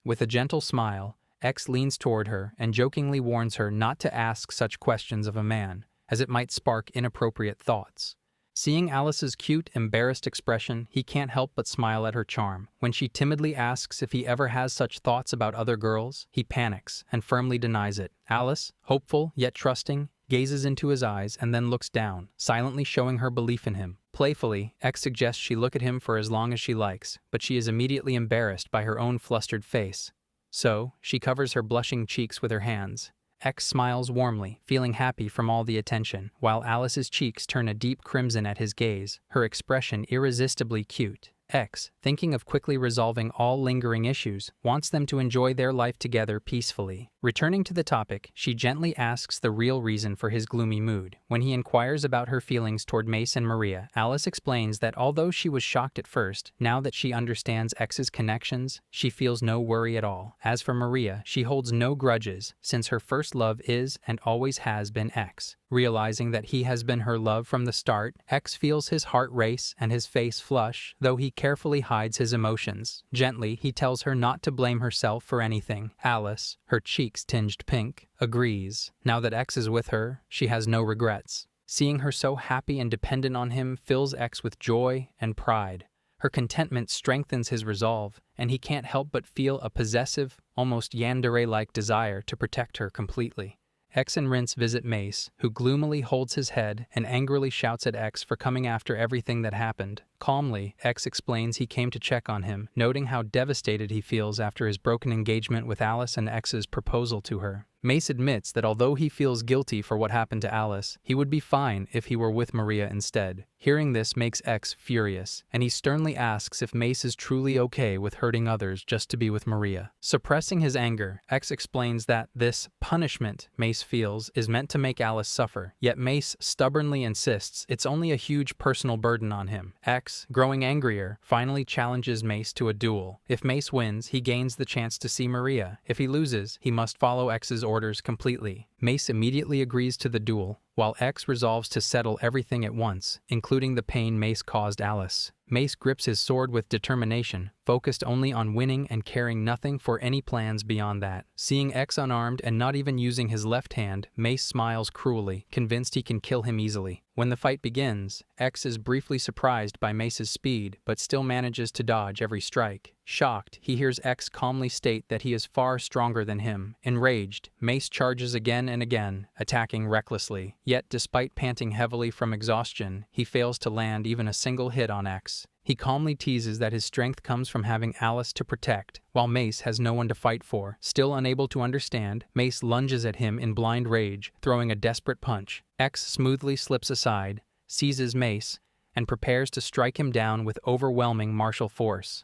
With a gentle smile, X leans toward her and jokingly warns her not to ask such questions of a man, as it might spark inappropriate thoughts. Seeing Alice's cute, embarrassed expression, he can't help but smile at her charm. When she timidly asks if he ever has such thoughts about other girls, he panics and firmly denies it. Alice, hopeful yet trusting, gazes into his eyes and then looks down, silently showing her belief in him. Playfully, X suggests she look at him for as long as she likes, but she is immediately embarrassed by her own flustered face. So, she covers her blushing cheeks with her hands. X smiles warmly, feeling happy from all the attention, while Alice's cheeks turn a deep crimson at his gaze, her expression irresistibly cute. X, thinking of quickly resolving all lingering issues, wants them to enjoy their life together peacefully. Returning to the topic, she gently asks the real reason for his gloomy mood. When he inquires about her feelings toward Mace and Maria, Alice explains that although she was shocked at first, now that she understands X's connections, she feels no worry at all. As for Maria, she holds no grudges, since her first love is and always has been X. Realizing that he has been her love from the start, X feels his heart race and his face flush, though he carefully hides his emotions. Gently, he tells her not to blame herself for anything. Alice, her cheeks tinged pink, agrees. Now that X is with her, she has no regrets. Seeing her so happy and dependent on him fills X with joy and pride. Her contentment strengthens his resolve, and he can't help but feel a possessive, almost yandere-like desire to protect her completely. X and Rince visit Mace, who gloomily holds his head and angrily shouts at X for coming after everything that happened. Calmly, X explains he came to check on him, noting how devastated he feels after his broken engagement with Alice and X's proposal to her. Mace admits that although he feels guilty for what happened to Alice, he would be fine if he were with Maria instead. Hearing this makes X furious, and he sternly asks if Mace is truly okay with hurting others just to be with Maria. Suppressing his anger, X explains that this punishment Mace feels is meant to make Alice suffer, yet Mace stubbornly insists it's only a huge personal burden on him. X, growing angrier, finally challenges Mace to a duel. If Mace wins, he gains the chance to see Maria. If he loses, he must follow X's orders completely. Mace immediately agrees to the duel, while X resolves to settle everything at once, including the pain Mace caused Alice. Mace grips his sword with determination, focused only on winning and caring nothing for any plans beyond that. Seeing X unarmed and not even using his left hand, Mace smiles cruelly, convinced he can kill him easily. When the fight begins, X is briefly surprised by Mace's speed, but still manages to dodge every strike. Shocked, he hears X calmly state that he is far stronger than him. Enraged, Mace charges again and again, attacking recklessly. Yet, despite panting heavily from exhaustion, he fails to land even a single hit on X. He calmly teases that his strength comes from having Alice to protect, while Mace has no one to fight for. Still unable to understand, Mace lunges at him in blind rage, throwing a desperate punch. X smoothly slips aside, seizes Mace, and prepares to strike him down with overwhelming martial force.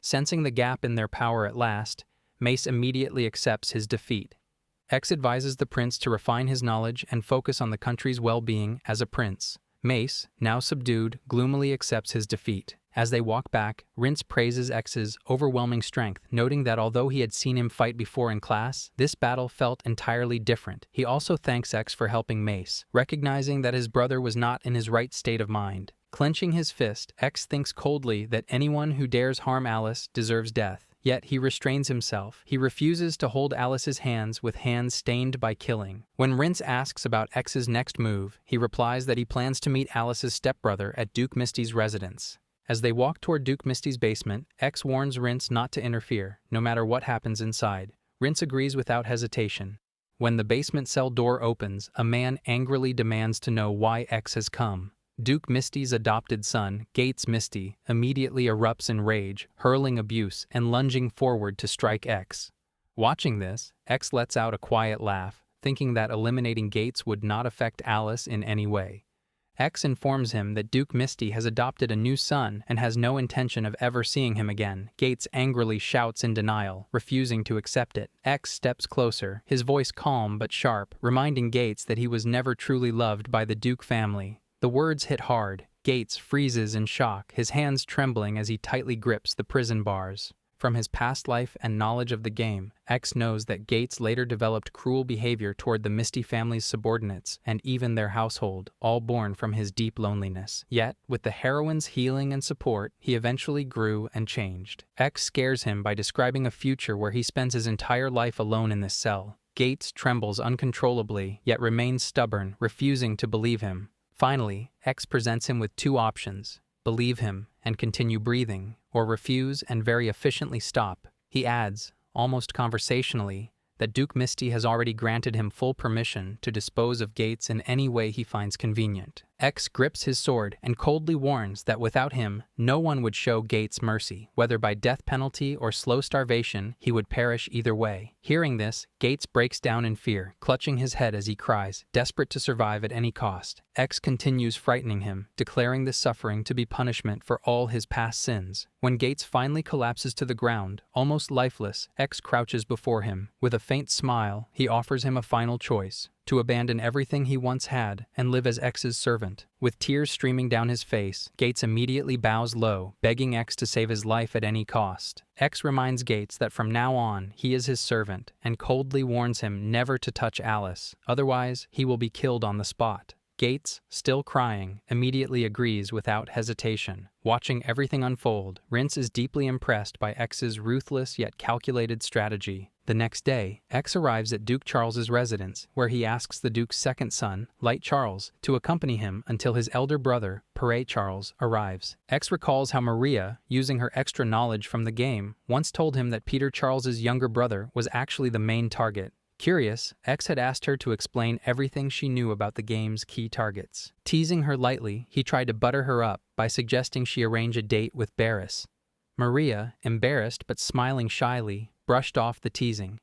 Sensing the gap in their power at last, Mace immediately accepts his defeat. X advises the prince to refine his knowledge and focus on the country's well-being as a prince. Mace, now subdued, gloomily accepts his defeat. As they walk back, Rince praises X's overwhelming strength, noting that although he had seen him fight before in class, this battle felt entirely different. He also thanks X for helping Mace, recognizing that his brother was not in his right state of mind. Clenching his fist, X thinks coldly that anyone who dares harm Alice deserves death. Yet he restrains himself. He refuses to hold Alice's hands with hands stained by killing. When Rince asks about X's next move, he replies that he plans to meet Alice's stepbrother at Duke Misty's residence. As they walk toward Duke Misty's basement, X warns Rince not to interfere, no matter what happens inside. Rince agrees without hesitation. When the basement cell door opens, a man angrily demands to know why X has come. Duke Misty's adopted son, Gates Misty, immediately erupts in rage, hurling abuse and lunging forward to strike X. Watching this, X lets out a quiet laugh, thinking that eliminating Gates would not affect Alice in any way. X informs him that Duke Misty has adopted a new son and has no intention of ever seeing him again. Gates angrily shouts in denial, refusing to accept it. X steps closer, his voice calm but sharp, reminding Gates that he was never truly loved by the Duke family. The words hit hard. Gates freezes in shock, his hands trembling as he tightly grips the prison bars. From his past life and knowledge of the game, X knows that Gates later developed cruel behavior toward the Misty family's subordinates and even their household, all born from his deep loneliness. Yet, with the heroine's healing and support, he eventually grew and changed. X scares him by describing a future where he spends his entire life alone in this cell. Gates trembles uncontrollably, yet remains stubborn, refusing to believe him. Finally, X presents him with two options: believe him and continue breathing, or refuse and very efficiently stop. He adds, almost conversationally, that Duke Misty has already granted him full permission to dispose of Gates in any way he finds convenient. X grips his sword and coldly warns that without him, no one would show Gates mercy. Whether by death penalty or slow starvation, he would perish either way. Hearing this, Gates breaks down in fear, clutching his head as he cries, desperate to survive at any cost. X continues frightening him, declaring this suffering to be punishment for all his past sins. When Gates finally collapses to the ground, almost lifeless, X crouches before him. With a faint smile, he offers him a final choice: to abandon everything he once had and live as X's servant. With tears streaming down his face, Gates immediately bows low, begging X to save his life at any cost. X reminds Gates that from now on, he is his servant, and coldly warns him never to touch Alice, otherwise he will be killed on the spot. Gates, still crying, immediately agrees without hesitation. Watching everything unfold, Rince is deeply impressed by X's ruthless yet calculated strategy. The next day, X arrives at Duke Charles's residence, where he asks the Duke's second son, Light Charles, to accompany him until his elder brother, Pere Charles, arrives. X recalls how Maria, using her extra knowledge from the game, once told him that Peter Charles's younger brother was actually the main target. Curious, X had asked her to explain everything she knew about the game's key targets. Teasing her lightly, he tried to butter her up by suggesting she arrange a date with Barris. Maria, embarrassed but smiling shyly, brushed off the teasing.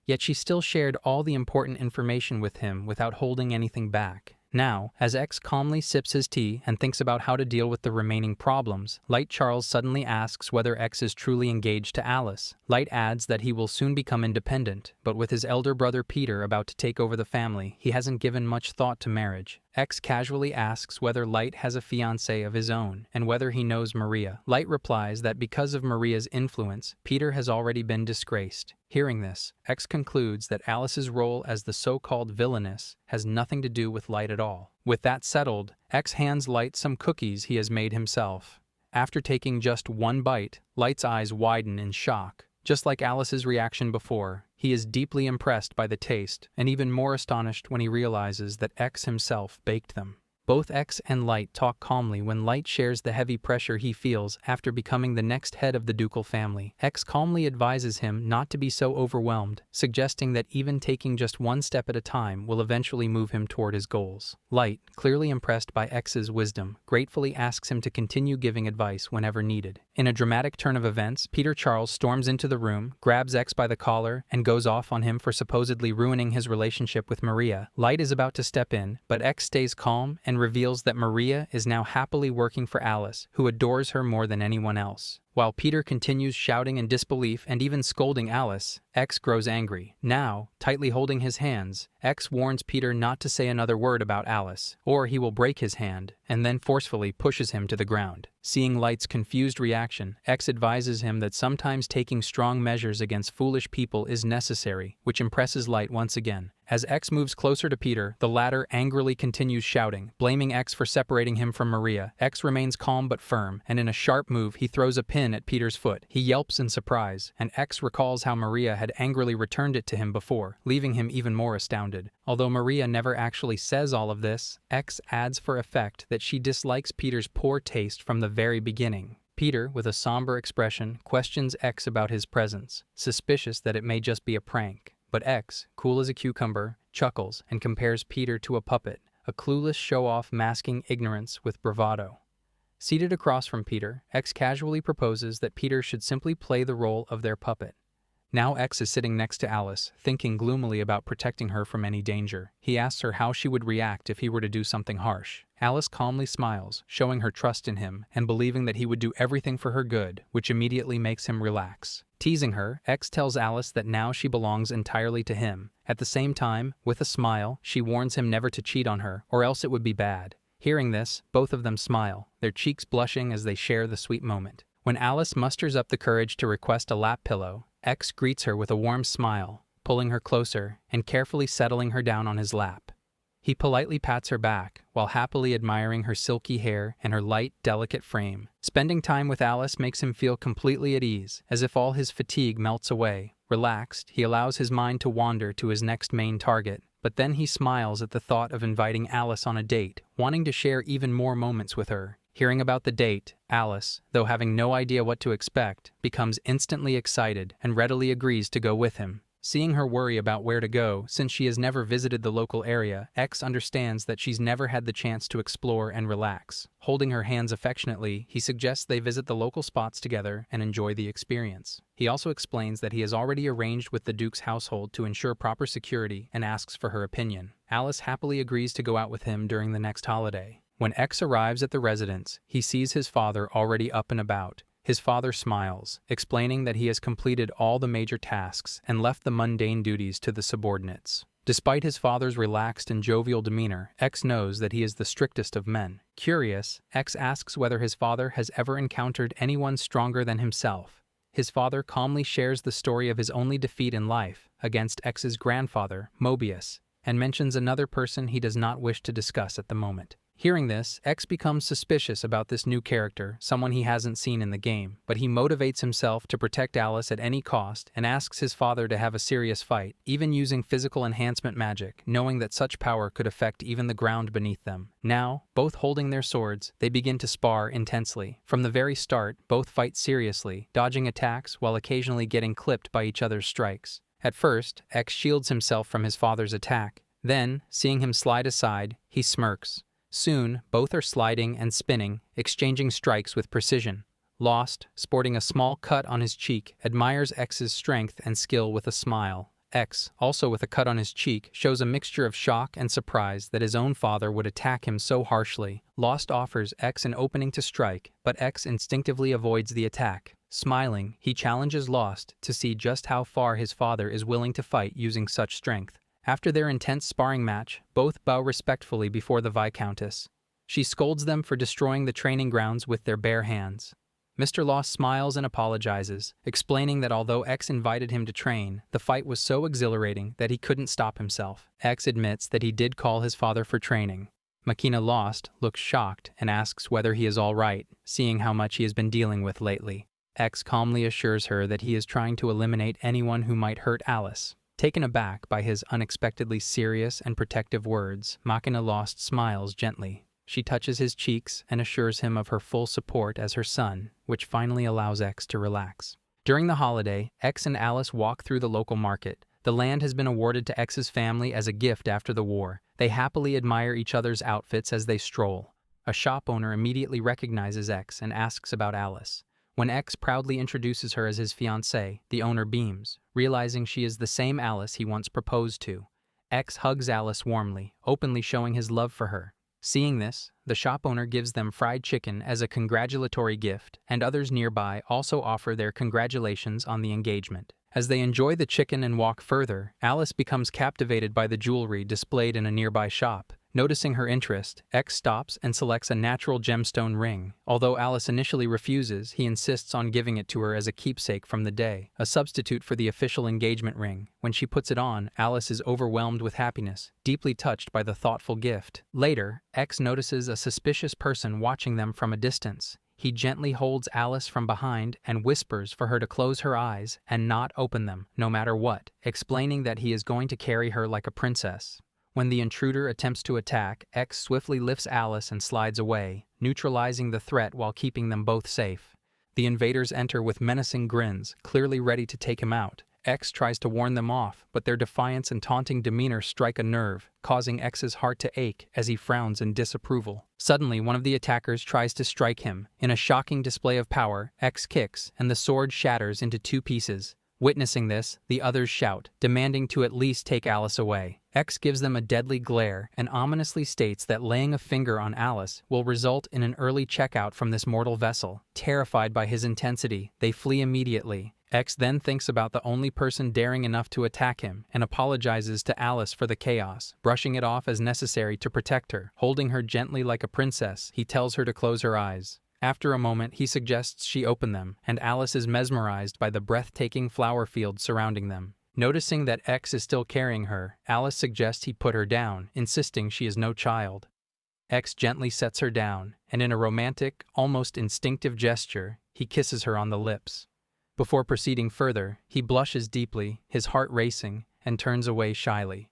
Yet she still shared all the important information with him without holding anything back. Now, as X calmly sips his tea and thinks about how to deal with the remaining problems, Light Charles suddenly asks whether X is truly engaged to Alice. Light adds that he will soon become independent, but with his elder brother Peter about to take over the family, he hasn't given much thought to marriage. X casually asks whether Light has a fiancée of his own and whether he knows Maria. Light replies that because of Maria's influence, Peter has already been disgraced. Hearing this, X concludes that Alice's role as the so-called Villainess has nothing to do with Light at all. With that settled, X hands Light some cookies he has made himself. After taking just one bite, Light's eyes widen in shock. Just like Alice's reaction before, he is deeply impressed by the taste and even more astonished when he realizes that X himself baked them. Both X and Light talk calmly when Light shares the heavy pressure he feels after becoming the next head of the ducal family. X calmly advises him not to be so overwhelmed, suggesting that even taking just one step at a time will eventually move him toward his goals. Light, clearly impressed by X's wisdom, gratefully asks him to continue giving advice whenever needed. In a dramatic turn of events, Peter Charles storms into the room, grabs X by the collar, and goes off on him for supposedly ruining his relationship with Maria. Light is about to step in, but X stays calm and reveals that Maria is now happily working for Alice, who adores her more than anyone else. While Peter continues shouting in disbelief and even scolding Alice, X grows angry. Now, tightly holding his hands, X warns Peter not to say another word about Alice, or he will break his hand, and then forcefully pushes him to the ground. Seeing Light's confused reaction, X advises him that sometimes taking strong measures against foolish people is necessary, which impresses Light once again. As X moves closer to Peter, the latter angrily continues shouting, blaming X for separating him from Maria. X remains calm but firm, and in a sharp move, he throws a pin at Peter's foot. He yelps in surprise, and X recalls how Maria had angrily returned it to him before, leaving him even more astounded. Although Maria never actually says all of this, X adds for effect that she dislikes Peter's poor taste from the very beginning. Peter, with a somber expression, questions X about his presence, suspicious that it may just be a prank. But X, cool as a cucumber, chuckles and compares Peter to a puppet, a clueless show-off masking ignorance with bravado. Seated across from Peter, X casually proposes that Peter should simply play the role of their puppet. Now X is sitting next to Alice, thinking gloomily about protecting her from any danger. He asks her how she would react if he were to do something harsh. Alice calmly smiles, showing her trust in him and believing that he would do everything for her good, which immediately makes him relax. Teasing her, X tells Alice that now she belongs entirely to him. At the same time, with a smile, she warns him never to cheat on her, or else it would be bad. Hearing this, both of them smile, their cheeks blushing as they share the sweet moment. When Alice musters up the courage to request a lap pillow, X greets her with a warm smile, pulling her closer and carefully settling her down on his lap. He politely pats her back, while happily admiring her silky hair and her light, delicate frame. Spending time with Alice makes him feel completely at ease, as if all his fatigue melts away. Relaxed, he allows his mind to wander to his next main target, but then he smiles at the thought of inviting Alice on a date, wanting to share even more moments with her. Hearing about the date, Alice, though having no idea what to expect, becomes instantly excited and readily agrees to go with him. Seeing her worry about where to go, since she has never visited the local area, X understands that she's never had the chance to explore and relax. Holding her hands affectionately, he suggests they visit the local spots together and enjoy the experience. He also explains that he has already arranged with the Duke's household to ensure proper security and asks for her opinion. Alice happily agrees to go out with him during the next holiday. When X arrives at the residence, he sees his father already up and about. His father smiles, explaining that he has completed all the major tasks and left the mundane duties to the subordinates. Despite his father's relaxed and jovial demeanor, X knows that he is the strictest of men. Curious, X asks whether his father has ever encountered anyone stronger than himself. His father calmly shares the story of his only defeat in life against X's grandfather, Mobius, and mentions another person he does not wish to discuss at the moment. Hearing this, X becomes suspicious about this new character, someone he hasn't seen in the game, but he motivates himself to protect Alice at any cost and asks his father to have a serious fight, even using physical enhancement magic, knowing that such power could affect even the ground beneath them. Now, both holding their swords, they begin to spar intensely. From the very start, both fight seriously, dodging attacks while occasionally getting clipped by each other's strikes. At first, X shields himself from his father's attack. Then, seeing him slide aside, he smirks. Soon, both are sliding and spinning, exchanging strikes with precision. Lost, sporting a small cut on his cheek, admires X's strength and skill with a smile. X, also with a cut on his cheek, shows a mixture of shock and surprise that his own father would attack him so harshly. Lost offers X an opening to strike, but X instinctively avoids the attack. Smiling, he challenges Lost to see just how far his father is willing to fight using such strength. After their intense sparring match, both bow respectfully before the Viscountess. She scolds them for destroying the training grounds with their bare hands. Mr. Lost smiles and apologizes, explaining that although X invited him to train, the fight was so exhilarating that he couldn't stop himself. X admits that he did call his father for training. Makina Lost looks shocked and asks whether he is all right, seeing how much he has been dealing with lately. X calmly assures her that he is trying to eliminate anyone who might hurt Alice. Taken aback by his unexpectedly serious and protective words, Makina Lost smiles gently. She touches his cheeks and assures him of her full support as her son, which finally allows X to relax. During the holiday, X and Alice walk through the local market. The land has been awarded to X's family as a gift after the war. They happily admire each other's outfits as they stroll. A shop owner immediately recognizes X and asks about Alice. When X proudly introduces her as his fiancée, the owner beams, realizing she is the same Alice he once proposed to. X hugs Alice warmly, openly showing his love for her. Seeing this, the shop owner gives them fried chicken as a congratulatory gift, and others nearby also offer their congratulations on the engagement. As they enjoy the chicken and walk further, Alice becomes captivated by the jewelry displayed in a nearby shop. Noticing her interest, X stops and selects a natural gemstone ring. Although Alice initially refuses, he insists on giving it to her as a keepsake from the day, a substitute for the official engagement ring. When she puts it on, Alice is overwhelmed with happiness, deeply touched by the thoughtful gift. Later, X notices a suspicious person watching them from a distance. He gently holds Alice from behind and whispers for her to close her eyes and not open them, no matter what, explaining that he is going to carry her like a princess. When the intruder attempts to attack, X swiftly lifts Alice and slides away, neutralizing the threat while keeping them both safe. The invaders enter with menacing grins, clearly ready to take him out. X tries to warn them off, but their defiance and taunting demeanor strike a nerve, causing X's heart to ache as he frowns in disapproval. Suddenly, one of the attackers tries to strike him. In a shocking display of power, X kicks, and the sword shatters into two pieces. Witnessing this, the others shout, demanding to at least take Alice away. X gives them a deadly glare and ominously states that laying a finger on Alice will result in an early checkout from this mortal vessel. Terrified by his intensity, they flee immediately. X then thinks about the only person daring enough to attack him and apologizes to Alice for the chaos, brushing it off as necessary to protect her. Holding her gently like a princess, he tells her to close her eyes. After a moment, he suggests she open them, and Alice is mesmerized by the breathtaking flower field surrounding them. Noticing that X is still carrying her, Alice suggests he put her down, insisting she is no child. X gently sets her down, and in a romantic, almost instinctive gesture, he kisses her on the lips. Before proceeding further, he blushes deeply, his heart racing, and turns away shyly.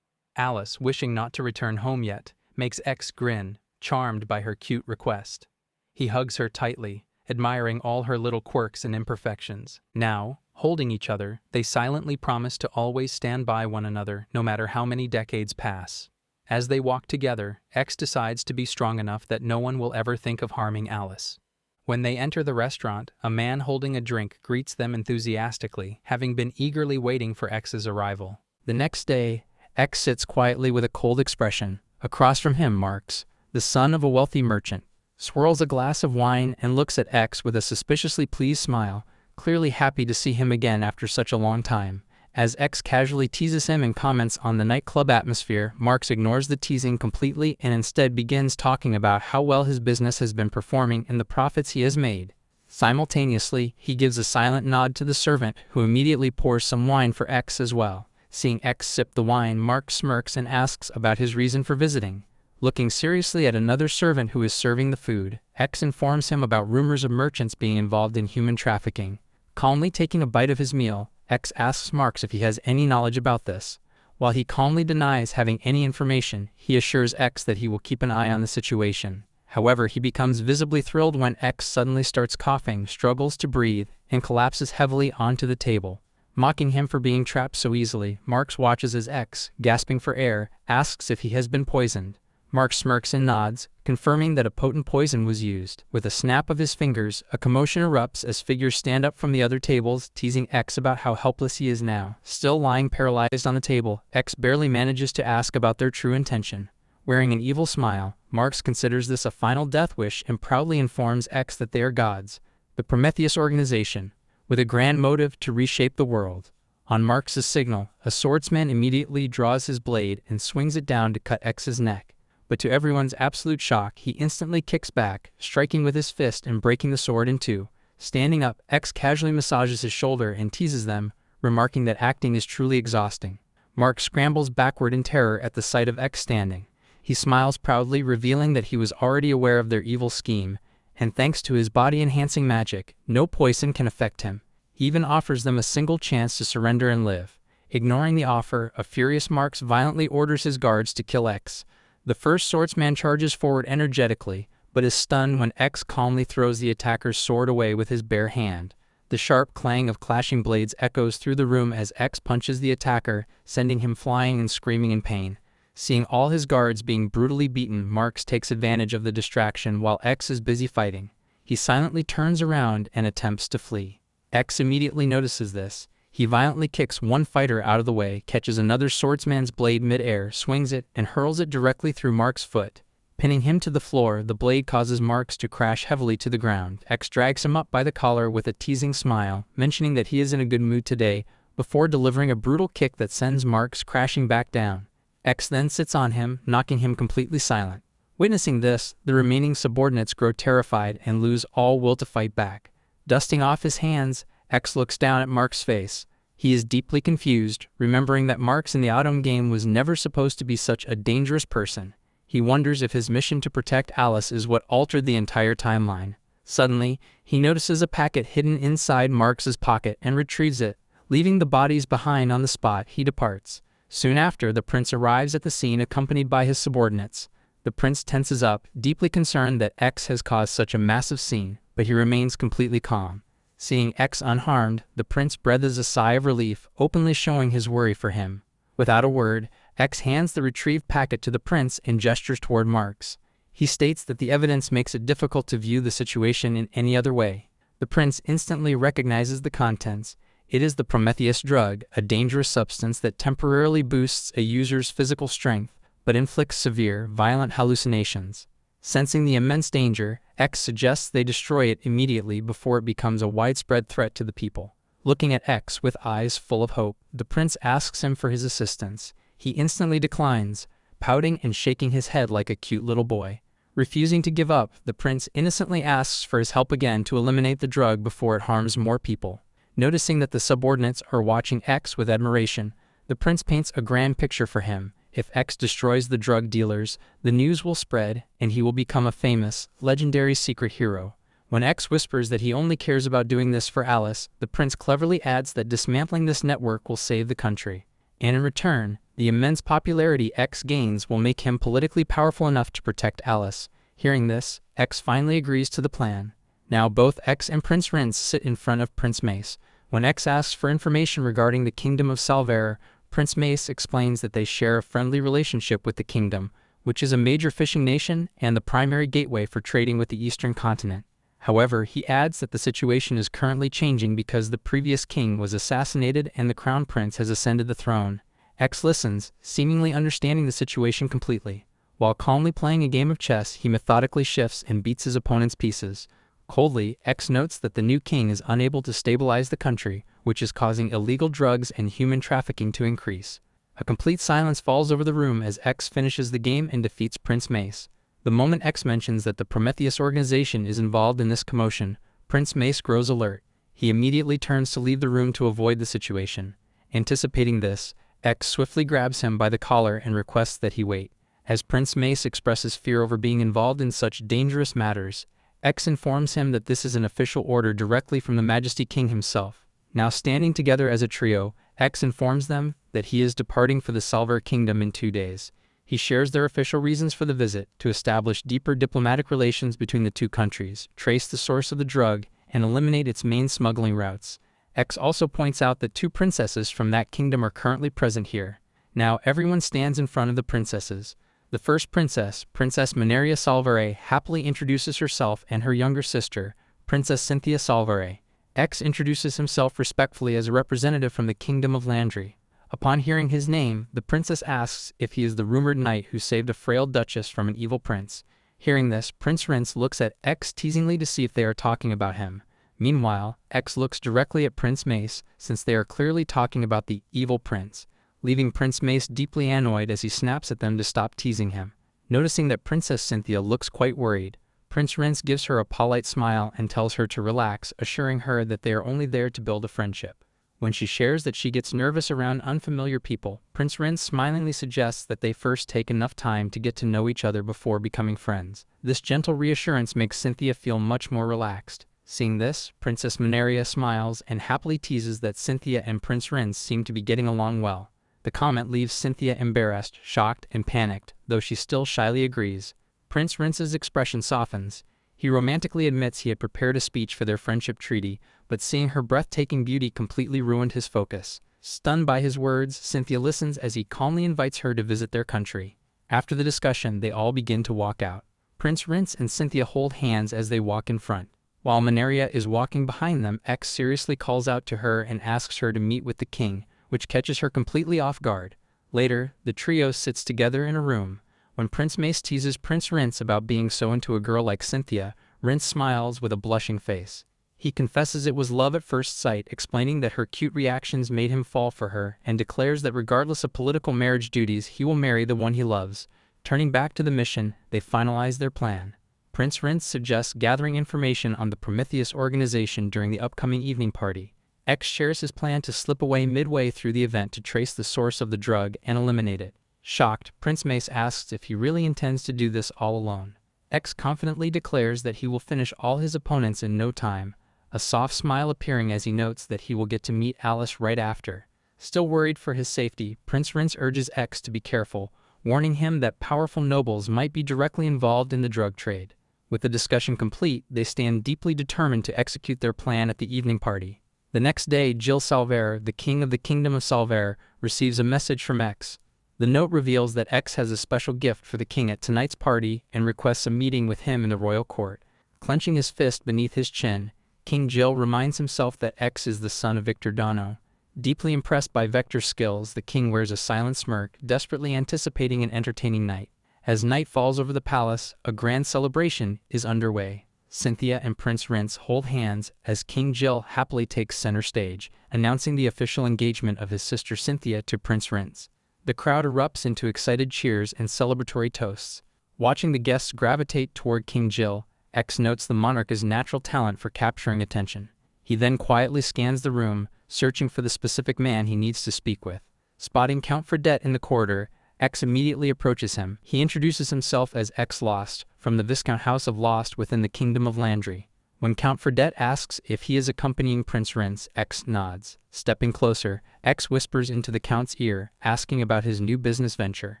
Alice, wishing not to return home yet, makes X grin, charmed by her cute request. He hugs her tightly, admiring all her little quirks and imperfections. Now, holding each other, they silently promise to always stand by one another, no matter how many decades pass. As they walk together, X decides to be strong enough that no one will ever think of harming Alice. When they enter the restaurant, a man holding a drink greets them enthusiastically, having been eagerly waiting for X's arrival. The next day, X sits quietly with a cold expression. Across from him, Marx, the son of a wealthy merchant, swirls a glass of wine and looks at X with a suspiciously pleased smile, clearly happy to see him again after such a long time. As X casually teases him and comments on the nightclub atmosphere, Marx ignores the teasing completely and instead begins talking about how well his business has been performing and the profits he has made. Simultaneously, he gives a silent nod to the servant, who immediately pours some wine for X as well. Seeing X sip the wine, Marx smirks and asks about his reason for visiting. Looking seriously at another servant who is serving the food, X informs him about rumors of merchants being involved in human trafficking. Calmly taking a bite of his meal, X asks Marx if he has any knowledge about this. While he calmly denies having any information, he assures X that he will keep an eye on the situation. However, he becomes visibly thrilled when X suddenly starts coughing, struggles to breathe, and collapses heavily onto the table. Mocking him for being trapped so easily, Marx watches as X, gasping for air, asks if he has been poisoned. Marx smirks and nods, confirming that a potent poison was used. With a snap of his fingers, a commotion erupts as figures stand up from the other tables, teasing X about how helpless he is now. Still lying paralyzed on the table, X barely manages to ask about their true intention. Wearing an evil smile, Marx considers this a final death wish and proudly informs X that they are gods, the Prometheus organization, with a grand motive to reshape the world. On Marx's signal, a swordsman immediately draws his blade and swings it down to cut X's neck. But to everyone's absolute shock, he instantly kicks back, striking with his fist and breaking the sword in two. Standing up, X casually massages his shoulder and teases them, remarking that acting is truly exhausting. Marx scrambles backward in terror at the sight of X standing. He smiles proudly, revealing that he was already aware of their evil scheme, and thanks to his body-enhancing magic, no poison can affect him. He even offers them a single chance to surrender and live. Ignoring the offer, a furious Marx violently orders his guards to kill X. The first swordsman charges forward energetically, but is stunned when X calmly throws the attacker's sword away with his bare hand. The sharp clang of clashing blades echoes through the room as X punches the attacker, sending him flying and screaming in pain. Seeing all his guards being brutally beaten, Marx takes advantage of the distraction while X is busy fighting. He silently turns around and attempts to flee. X immediately notices this. He violently kicks one fighter out of the way, catches another swordsman's blade mid-air, swings it, and hurls it directly through Marx's foot. Pinning him to the floor, the blade causes Marx to crash heavily to the ground. X drags him up by the collar with a teasing smile, mentioning that he is in a good mood today, before delivering a brutal kick that sends Marx crashing back down. X then sits on him, knocking him completely silent. Witnessing this, the remaining subordinates grow terrified and lose all will to fight back. Dusting off his hands, X looks down at Marx's face. He is deeply confused, remembering that Marx in the Otome game was never supposed to be such a dangerous person. He wonders if his mission to protect Alice is what altered the entire timeline. Suddenly, he notices a packet hidden inside Marx's pocket and retrieves it. Leaving the bodies behind on the spot, he departs. Soon after, the prince arrives at the scene accompanied by his subordinates. The prince tenses up, deeply concerned that X has caused such a massive scene, but he remains completely calm. Seeing X unharmed, the prince breathes a sigh of relief, openly showing his worry for him. Without a word, X hands the retrieved packet to the prince and gestures toward Marx. He states that the evidence makes it difficult to view the situation in any other way. The prince instantly recognizes the contents. It is the Prometheus drug, a dangerous substance that temporarily boosts a user's physical strength, but inflicts severe, violent hallucinations. Sensing the immense danger, X suggests they destroy it immediately before it becomes a widespread threat to the people. Looking at X with eyes full of hope, the prince asks him for his assistance. He instantly declines, pouting and shaking his head like a cute little boy. Refusing to give up, the prince innocently asks for his help again to eliminate the drug before it harms more people. Noticing that the subordinates are watching X with admiration, the prince paints a grand picture for him. If X destroys the drug dealers, the news will spread, and he will become a famous, legendary secret hero. When X whispers that he only cares about doing this for Alice, the prince cleverly adds that dismantling this network will save the country. And in return, the immense popularity X gains will make him politically powerful enough to protect Alice. Hearing this, X finally agrees to the plan. Now both X and Prince Rince sit in front of Prince Mace. When X asks for information regarding the kingdom of Salvera, Prince Mace explains that they share a friendly relationship with the kingdom, which is a major fishing nation and the primary gateway for trading with the eastern continent. However, he adds that the situation is currently changing because the previous king was assassinated and the crown prince has ascended the throne. X listens, seemingly understanding the situation completely. While calmly playing a game of chess, he methodically shifts and beats his opponent's pieces. Coldly, X notes that the new king is unable to stabilize the country, which is causing illegal drugs and human trafficking to increase. A complete silence falls over the room as X finishes the game and defeats Prince Mace. The moment X mentions that the Prometheus organization is involved in this commotion, Prince Mace grows alert. He immediately turns to leave the room to avoid the situation. Anticipating this, X swiftly grabs him by the collar and requests that he wait. As Prince Mace expresses fear over being involved in such dangerous matters, X informs him that this is an official order directly from the Majesty King himself. Now standing together as a trio, X informs them that he is departing for the Salvera Kingdom in 2 days. He shares their official reasons for the visit, to establish deeper diplomatic relations between the two countries, trace the source of the drug, and eliminate its main smuggling routes. X also points out that 2 princesses from that kingdom are currently present here. Now everyone stands in front of the princesses. The first princess, Princess Mineria Salvare, happily introduces herself and her younger sister, Princess Cynthia Salvare. X introduces himself respectfully as a representative from the Kingdom of Landry. Upon hearing his name, the princess asks if he is the rumored knight who saved a frail duchess from an evil prince. Hearing this, Prince Rince looks at X teasingly to see if they are talking about him. Meanwhile, X looks directly at Prince Mace, since they are clearly talking about the evil prince, leaving Prince Mace deeply annoyed as he snaps at them to stop teasing him. Noticing that Princess Cynthia looks quite worried, Prince Rince gives her a polite smile and tells her to relax, assuring her that they are only there to build a friendship. When she shares that she gets nervous around unfamiliar people, Prince Rince smilingly suggests that they first take enough time to get to know each other before becoming friends. This gentle reassurance makes Cynthia feel much more relaxed. Seeing this, Princess Mineria smiles and happily teases that Cynthia and Prince Rince seem to be getting along well. The comment leaves Cynthia embarrassed, shocked, and panicked, though she still shyly agrees. Prince Rince's expression softens. He romantically admits he had prepared a speech for their friendship treaty, but seeing her breathtaking beauty completely ruined his focus. Stunned by his words, Cynthia listens as he calmly invites her to visit their country. After the discussion, they all begin to walk out. Prince Rince and Cynthia hold hands as they walk in front. While Mineria is walking behind them, X seriously calls out to her and asks her to meet with the king, which catches her completely off guard. Later, the trio sits together in a room. When Prince Mace teases Prince Rince about being so into a girl like Cynthia, Rince smiles with a blushing face. He confesses it was love at first sight, explaining that her cute reactions made him fall for her, and declares that regardless of political marriage duties, he will marry the one he loves. Turning back to the mission, they finalize their plan. Prince Rince suggests gathering information on the Prometheus organization during the upcoming evening party. X shares his plan to slip away midway through the event to trace the source of the drug and eliminate it. Shocked, Prince Mace asks if he really intends to do this all alone. X confidently declares that he will finish all his opponents in no time, a soft smile appearing as he notes that he will get to meet Alice right after. Still worried for his safety, Prince Rince urges X to be careful, warning him that powerful nobles might be directly involved in the drug trade. With the discussion complete, they stand deeply determined to execute their plan at the evening party. The next day, Jill Salvare, the king of the Kingdom of Salvare, receives a message from X. The note reveals that X has a special gift for the king at tonight's party and requests a meeting with him in the royal court. Clenching his fist beneath his chin, King Jill reminds himself that X is the son of Victor Dano. Deeply impressed by Vector's skills, the king wears a silent smirk, desperately anticipating an entertaining night. As night falls over the palace, a grand celebration is underway. Cynthia and Prince Rince hold hands as King Jill happily takes center stage, announcing the official engagement of his sister Cynthia to Prince Rince. The crowd erupts into excited cheers and celebratory toasts. Watching the guests gravitate toward King Jill, X notes the monarch's natural talent for capturing attention. He then quietly scans the room, searching for the specific man he needs to speak with. Spotting Count Fredette in the corridor, X immediately approaches him. He introduces himself as X Lost, from the Viscount House of Lost within the Kingdom of Landry. When Count Fredette asks if he is accompanying Prince Rince, X nods. Stepping closer, X whispers into the Count's ear, asking about his new business venture.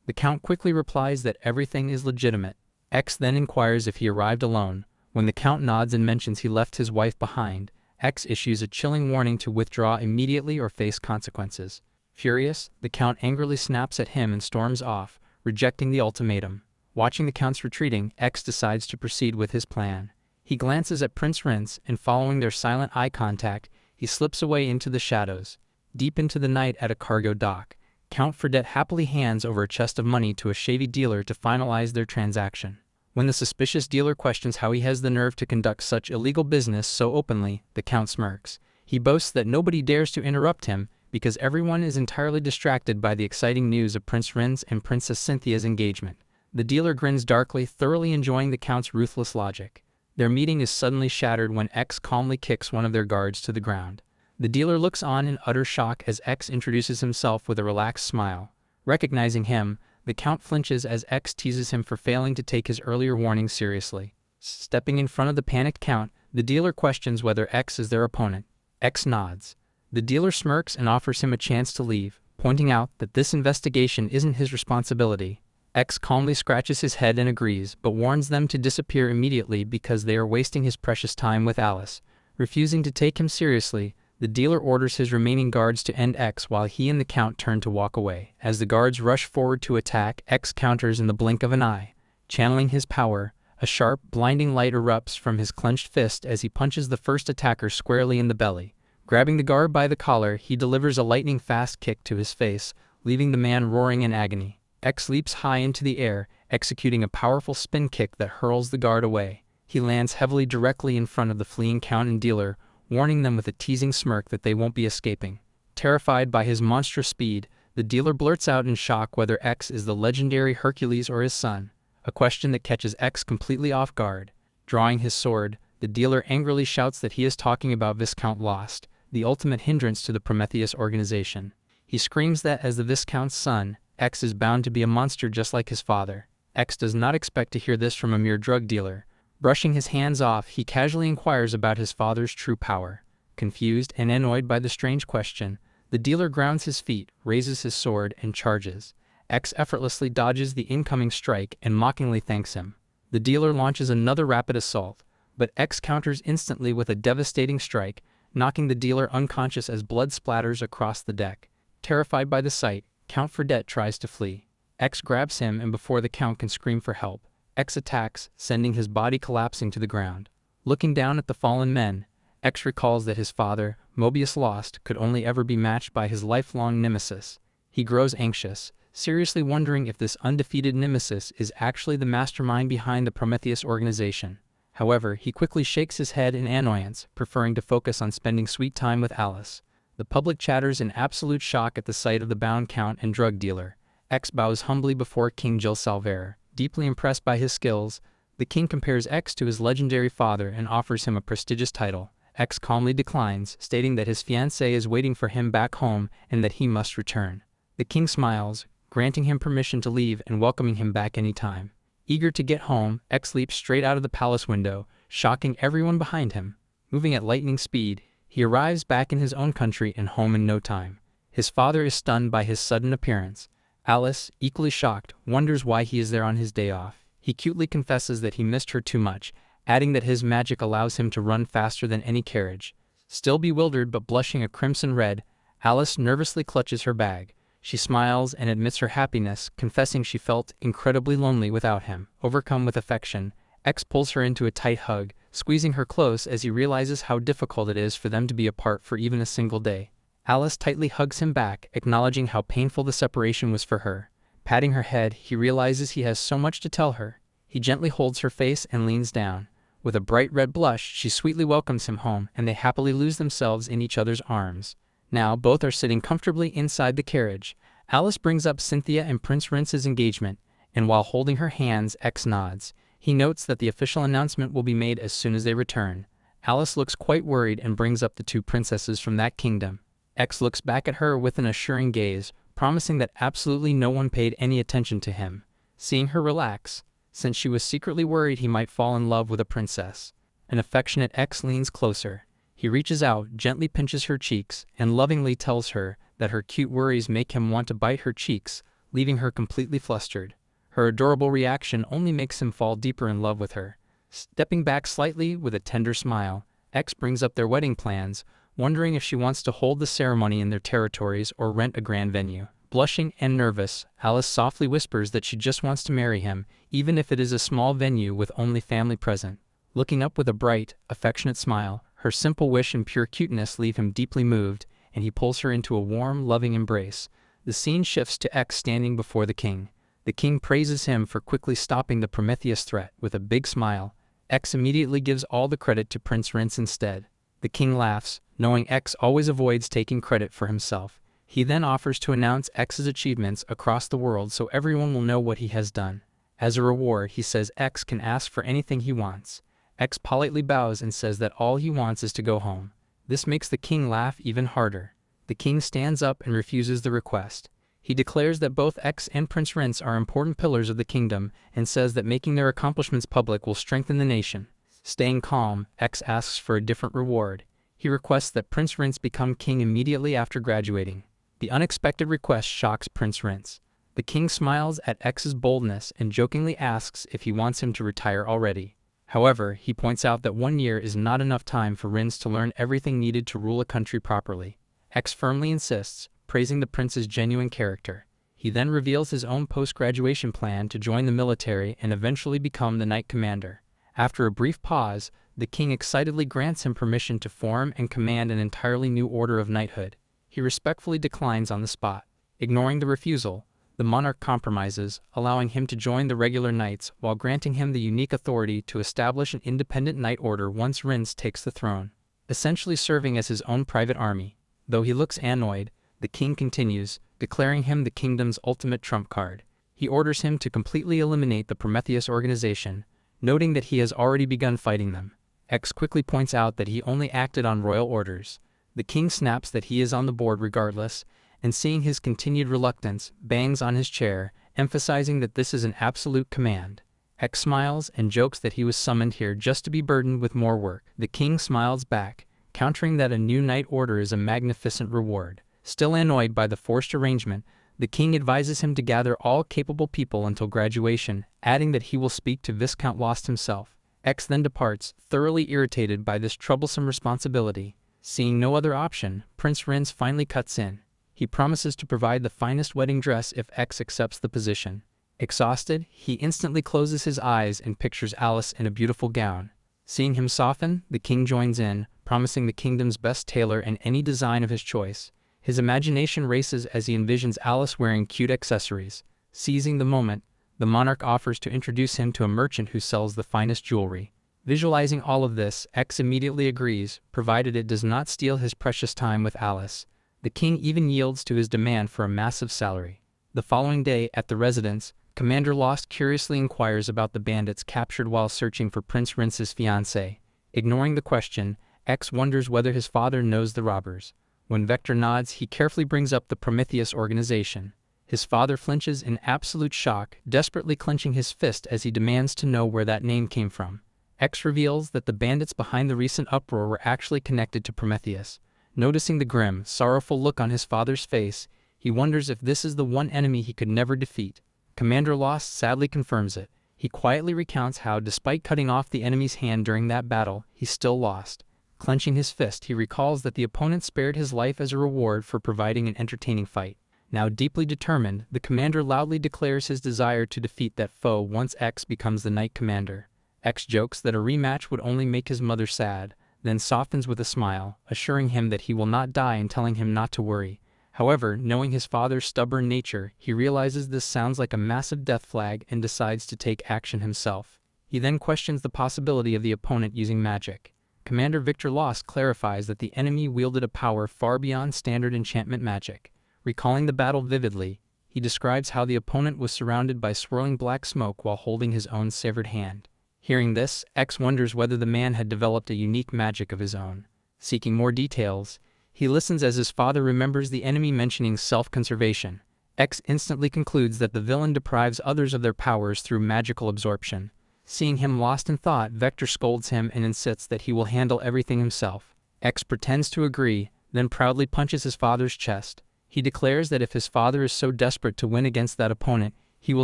The Count quickly replies that everything is legitimate. X then inquires if he arrived alone. When the Count nods and mentions he left his wife behind, X issues a chilling warning to withdraw immediately or face consequences. Furious, the Count angrily snaps at him and storms off, rejecting the ultimatum. Watching the Count's retreating, X decides to proceed with his plan. He glances at Prince Rince, and following their silent eye contact, he slips away into the shadows. Deep into the night at a cargo dock, Count Fredette happily hands over a chest of money to a shady dealer to finalize their transaction. When the suspicious dealer questions how he has the nerve to conduct such illegal business so openly, the Count smirks. He boasts that nobody dares to interrupt him, because everyone is entirely distracted by the exciting news of Prince Rince and Princess Cynthia's engagement. The dealer grins darkly, thoroughly enjoying the Count's ruthless logic. Their meeting is suddenly shattered when X calmly kicks one of their guards to the ground. The dealer looks on in utter shock as X introduces himself with a relaxed smile. Recognizing him, the Count flinches as X teases him for failing to take his earlier warning seriously. Stepping in front of the panicked Count, the dealer questions whether X is their opponent. X nods. The dealer smirks and offers him a chance to leave, pointing out that this investigation isn't his responsibility. X calmly scratches his head and agrees, but warns them to disappear immediately because they are wasting his precious time with Alice. Refusing to take him seriously, The dealer orders his remaining guards to end X while he and the Count turn to walk away. As the guards rush forward to attack, X counters in the blink of an eye. Channeling his power, a sharp, blinding light erupts from his clenched fist as he punches the first attacker squarely in the belly. Grabbing the guard by the collar, he delivers a lightning-fast kick to his face, leaving the man roaring in agony. X leaps high into the air, executing a powerful spin kick that hurls the guard away. He lands heavily directly in front of the fleeing Count and dealer, warning them with a teasing smirk that they won't be escaping. Terrified by his monstrous speed, the dealer blurts out in shock whether X is the legendary Hercules or his son, a question that catches X completely off guard. Drawing his sword, the dealer angrily shouts that he is talking about Viscount Lost, the ultimate hindrance to the Prometheus organization. He screams that as the Viscount's son, X is bound to be a monster just like his father. X does not expect to hear this from a mere drug dealer. Brushing his hands off, he casually inquires about his father's true power. Confused and annoyed by the strange question, the dealer grounds his feet, raises his sword, and charges. X effortlessly dodges the incoming strike and mockingly thanks him. The dealer launches another rapid assault, but X counters instantly with a devastating strike, knocking the dealer unconscious as blood splatters across the deck. Terrified by the sight, Count Fredette tries to flee. X grabs him, and before the Count can scream for help, X attacks, sending his body collapsing to the ground. Looking down at the fallen men, X recalls that his father, Mobius Lost, could only ever be matched by his lifelong nemesis. He grows anxious, seriously wondering if this undefeated nemesis is actually the mastermind behind the Prometheus organization. However, he quickly shakes his head in annoyance, preferring to focus on spending sweet time with Alice. The public chatters in absolute shock at the sight of the bound Count and drug dealer. X bows humbly before King Gil Salvere. Deeply impressed by his skills, the king compares X to his legendary father and offers him a prestigious title. X calmly declines, stating that his fiancée is waiting for him back home and that he must return. The king smiles, granting him permission to leave and welcoming him back anytime. Eager to get home, X leaps straight out of the palace window, shocking everyone behind him. Moving at lightning speed, he arrives back in his own country and home in no time. His father is stunned by his sudden appearance. Alice, equally shocked, wonders why he is there on his day off. He cutely confesses that he missed her too much, adding that his magic allows him to run faster than any carriage. Still bewildered but blushing a crimson red, Alice nervously clutches her bag. She smiles and admits her happiness, confessing she felt incredibly lonely without him. Overcome with affection, X pulls her into a tight hug, squeezing her close as he realizes how difficult it is for them to be apart for even a single day. Alice tightly hugs him back, acknowledging how painful the separation was for her. Patting her head, he realizes he has so much to tell her. He gently holds her face and leans down. With a bright red blush, she sweetly welcomes him home, and they happily lose themselves in each other's arms. Now, both are sitting comfortably inside the carriage. Alice brings up Cynthia and Prince Rince's engagement, and while holding her hands, X nods. He notes that the official announcement will be made as soon as they return. Alice looks quite worried and brings up the two princesses from that kingdom. X looks back at her with an assuring gaze, promising that absolutely no one paid any attention to him. Seeing her relax, since she was secretly worried he might fall in love with a princess. An affectionate X leans closer. He reaches out, gently pinches her cheeks, and lovingly tells her that her cute worries make him want to bite her cheeks, leaving her completely flustered. Her adorable reaction only makes him fall deeper in love with her. Stepping back slightly with a tender smile, X brings up their wedding plans, wondering if she wants to hold the ceremony in their territories or rent a grand venue. Blushing and nervous, Alice softly whispers that she just wants to marry him, even if it is a small venue with only family present. Looking up with a bright, affectionate smile, her simple wish and pure cuteness leave him deeply moved, and he pulls her into a warm, loving embrace. The scene shifts to X standing before the king. The king praises him for quickly stopping the Prometheus threat. With a big smile, X immediately gives all the credit to Prince Rince instead. The king laughs, knowing X always avoids taking credit for himself. He then offers to announce X's achievements across the world so everyone will know what he has done. As a reward, he says X can ask for anything he wants. X politely bows and says that all he wants is to go home. This makes the king laugh even harder. The king stands up and refuses the request. He declares that both X and Prince Rince are important pillars of the kingdom and says that making their accomplishments public will strengthen the nation. Staying calm, X asks for a different reward. He requests that Prince Rince become king immediately after graduating. The unexpected request shocks Prince Rince. The king smiles at X's boldness and jokingly asks if he wants him to retire already. However, he points out that 1 year is not enough time for Rins to learn everything needed to rule a country properly. X firmly insists, praising the prince's genuine character. He then reveals his own post-graduation plan to join the military and eventually become the Knight Commander. After a brief pause, the king excitedly grants him permission to form and command an entirely new order of knighthood. He respectfully declines on the spot. Ignoring the refusal, the monarch compromises, allowing him to join the regular knights while granting him the unique authority to establish an independent knight order once Rins takes the throne, essentially serving as his own private army. Though he looks annoyed, the king continues, declaring him the kingdom's ultimate trump card. He orders him to completely eliminate the Prometheus organization, noting that he has already begun fighting them. X quickly points out that he only acted on royal orders. The king snaps that he is on the board regardless, and seeing his continued reluctance, bangs on his chair, emphasizing that this is an absolute command. X smiles and jokes that he was summoned here just to be burdened with more work. The king smiles back, countering that a new knight order is a magnificent reward. Still annoyed by the forced arrangement, the king advises him to gather all capable people until graduation, adding that he will speak to Viscount Lost himself. X then departs, thoroughly irritated by this troublesome responsibility. Seeing no other option, Prince Rins finally cuts in. He promises to provide the finest wedding dress if X accepts the position. Exhausted, he instantly closes his eyes and pictures Alice in a beautiful gown. Seeing him soften, the king joins in, promising the kingdom's best tailor and any design of his choice. His imagination races as he envisions Alice wearing cute accessories. Seizing the moment, the monarch offers to introduce him to a merchant who sells the finest jewelry. Visualizing all of this, X immediately agrees, provided it does not steal his precious time with Alice. The king even yields to his demand for a massive salary. The following day, at the residence, Commander Lost curiously inquires about the bandits captured while searching for Prince Rins's fiancée. Ignoring the question, X wonders whether his father knows the robbers. When Vector nods, he carefully brings up the Prometheus organization. His father flinches in absolute shock, desperately clenching his fist as he demands to know where that name came from. X reveals that the bandits behind the recent uproar were actually connected to Prometheus. Noticing the grim, sorrowful look on his father's face, he wonders if this is the one enemy he could never defeat. Commander Lost sadly confirms it. He quietly recounts how, despite cutting off the enemy's hand during that battle, he still lost. Clenching his fist, he recalls that the opponent spared his life as a reward for providing an entertaining fight. Now deeply determined, the commander loudly declares his desire to defeat that foe once X becomes the Knight Commander. X jokes that a rematch would only make his mother sad, then softens with a smile, assuring him that he will not die and telling him not to worry. However, knowing his father's stubborn nature, he realizes this sounds like a massive death flag and decides to take action himself. He then questions the possibility of the opponent using magic. Commander Victor Lost clarifies that the enemy wielded a power far beyond standard enchantment magic. Recalling the battle vividly, he describes how the opponent was surrounded by swirling black smoke while holding his own severed hand. Hearing this, X wonders whether the man had developed a unique magic of his own. Seeking more details, he listens as his father remembers the enemy mentioning self-conservation. X instantly concludes that the villain deprives others of their powers through magical absorption. Seeing him lost in thought, Vector scolds him and insists that he will handle everything himself. X pretends to agree, then proudly punches his father's chest. He declares that if his father is so desperate to win against that opponent, he will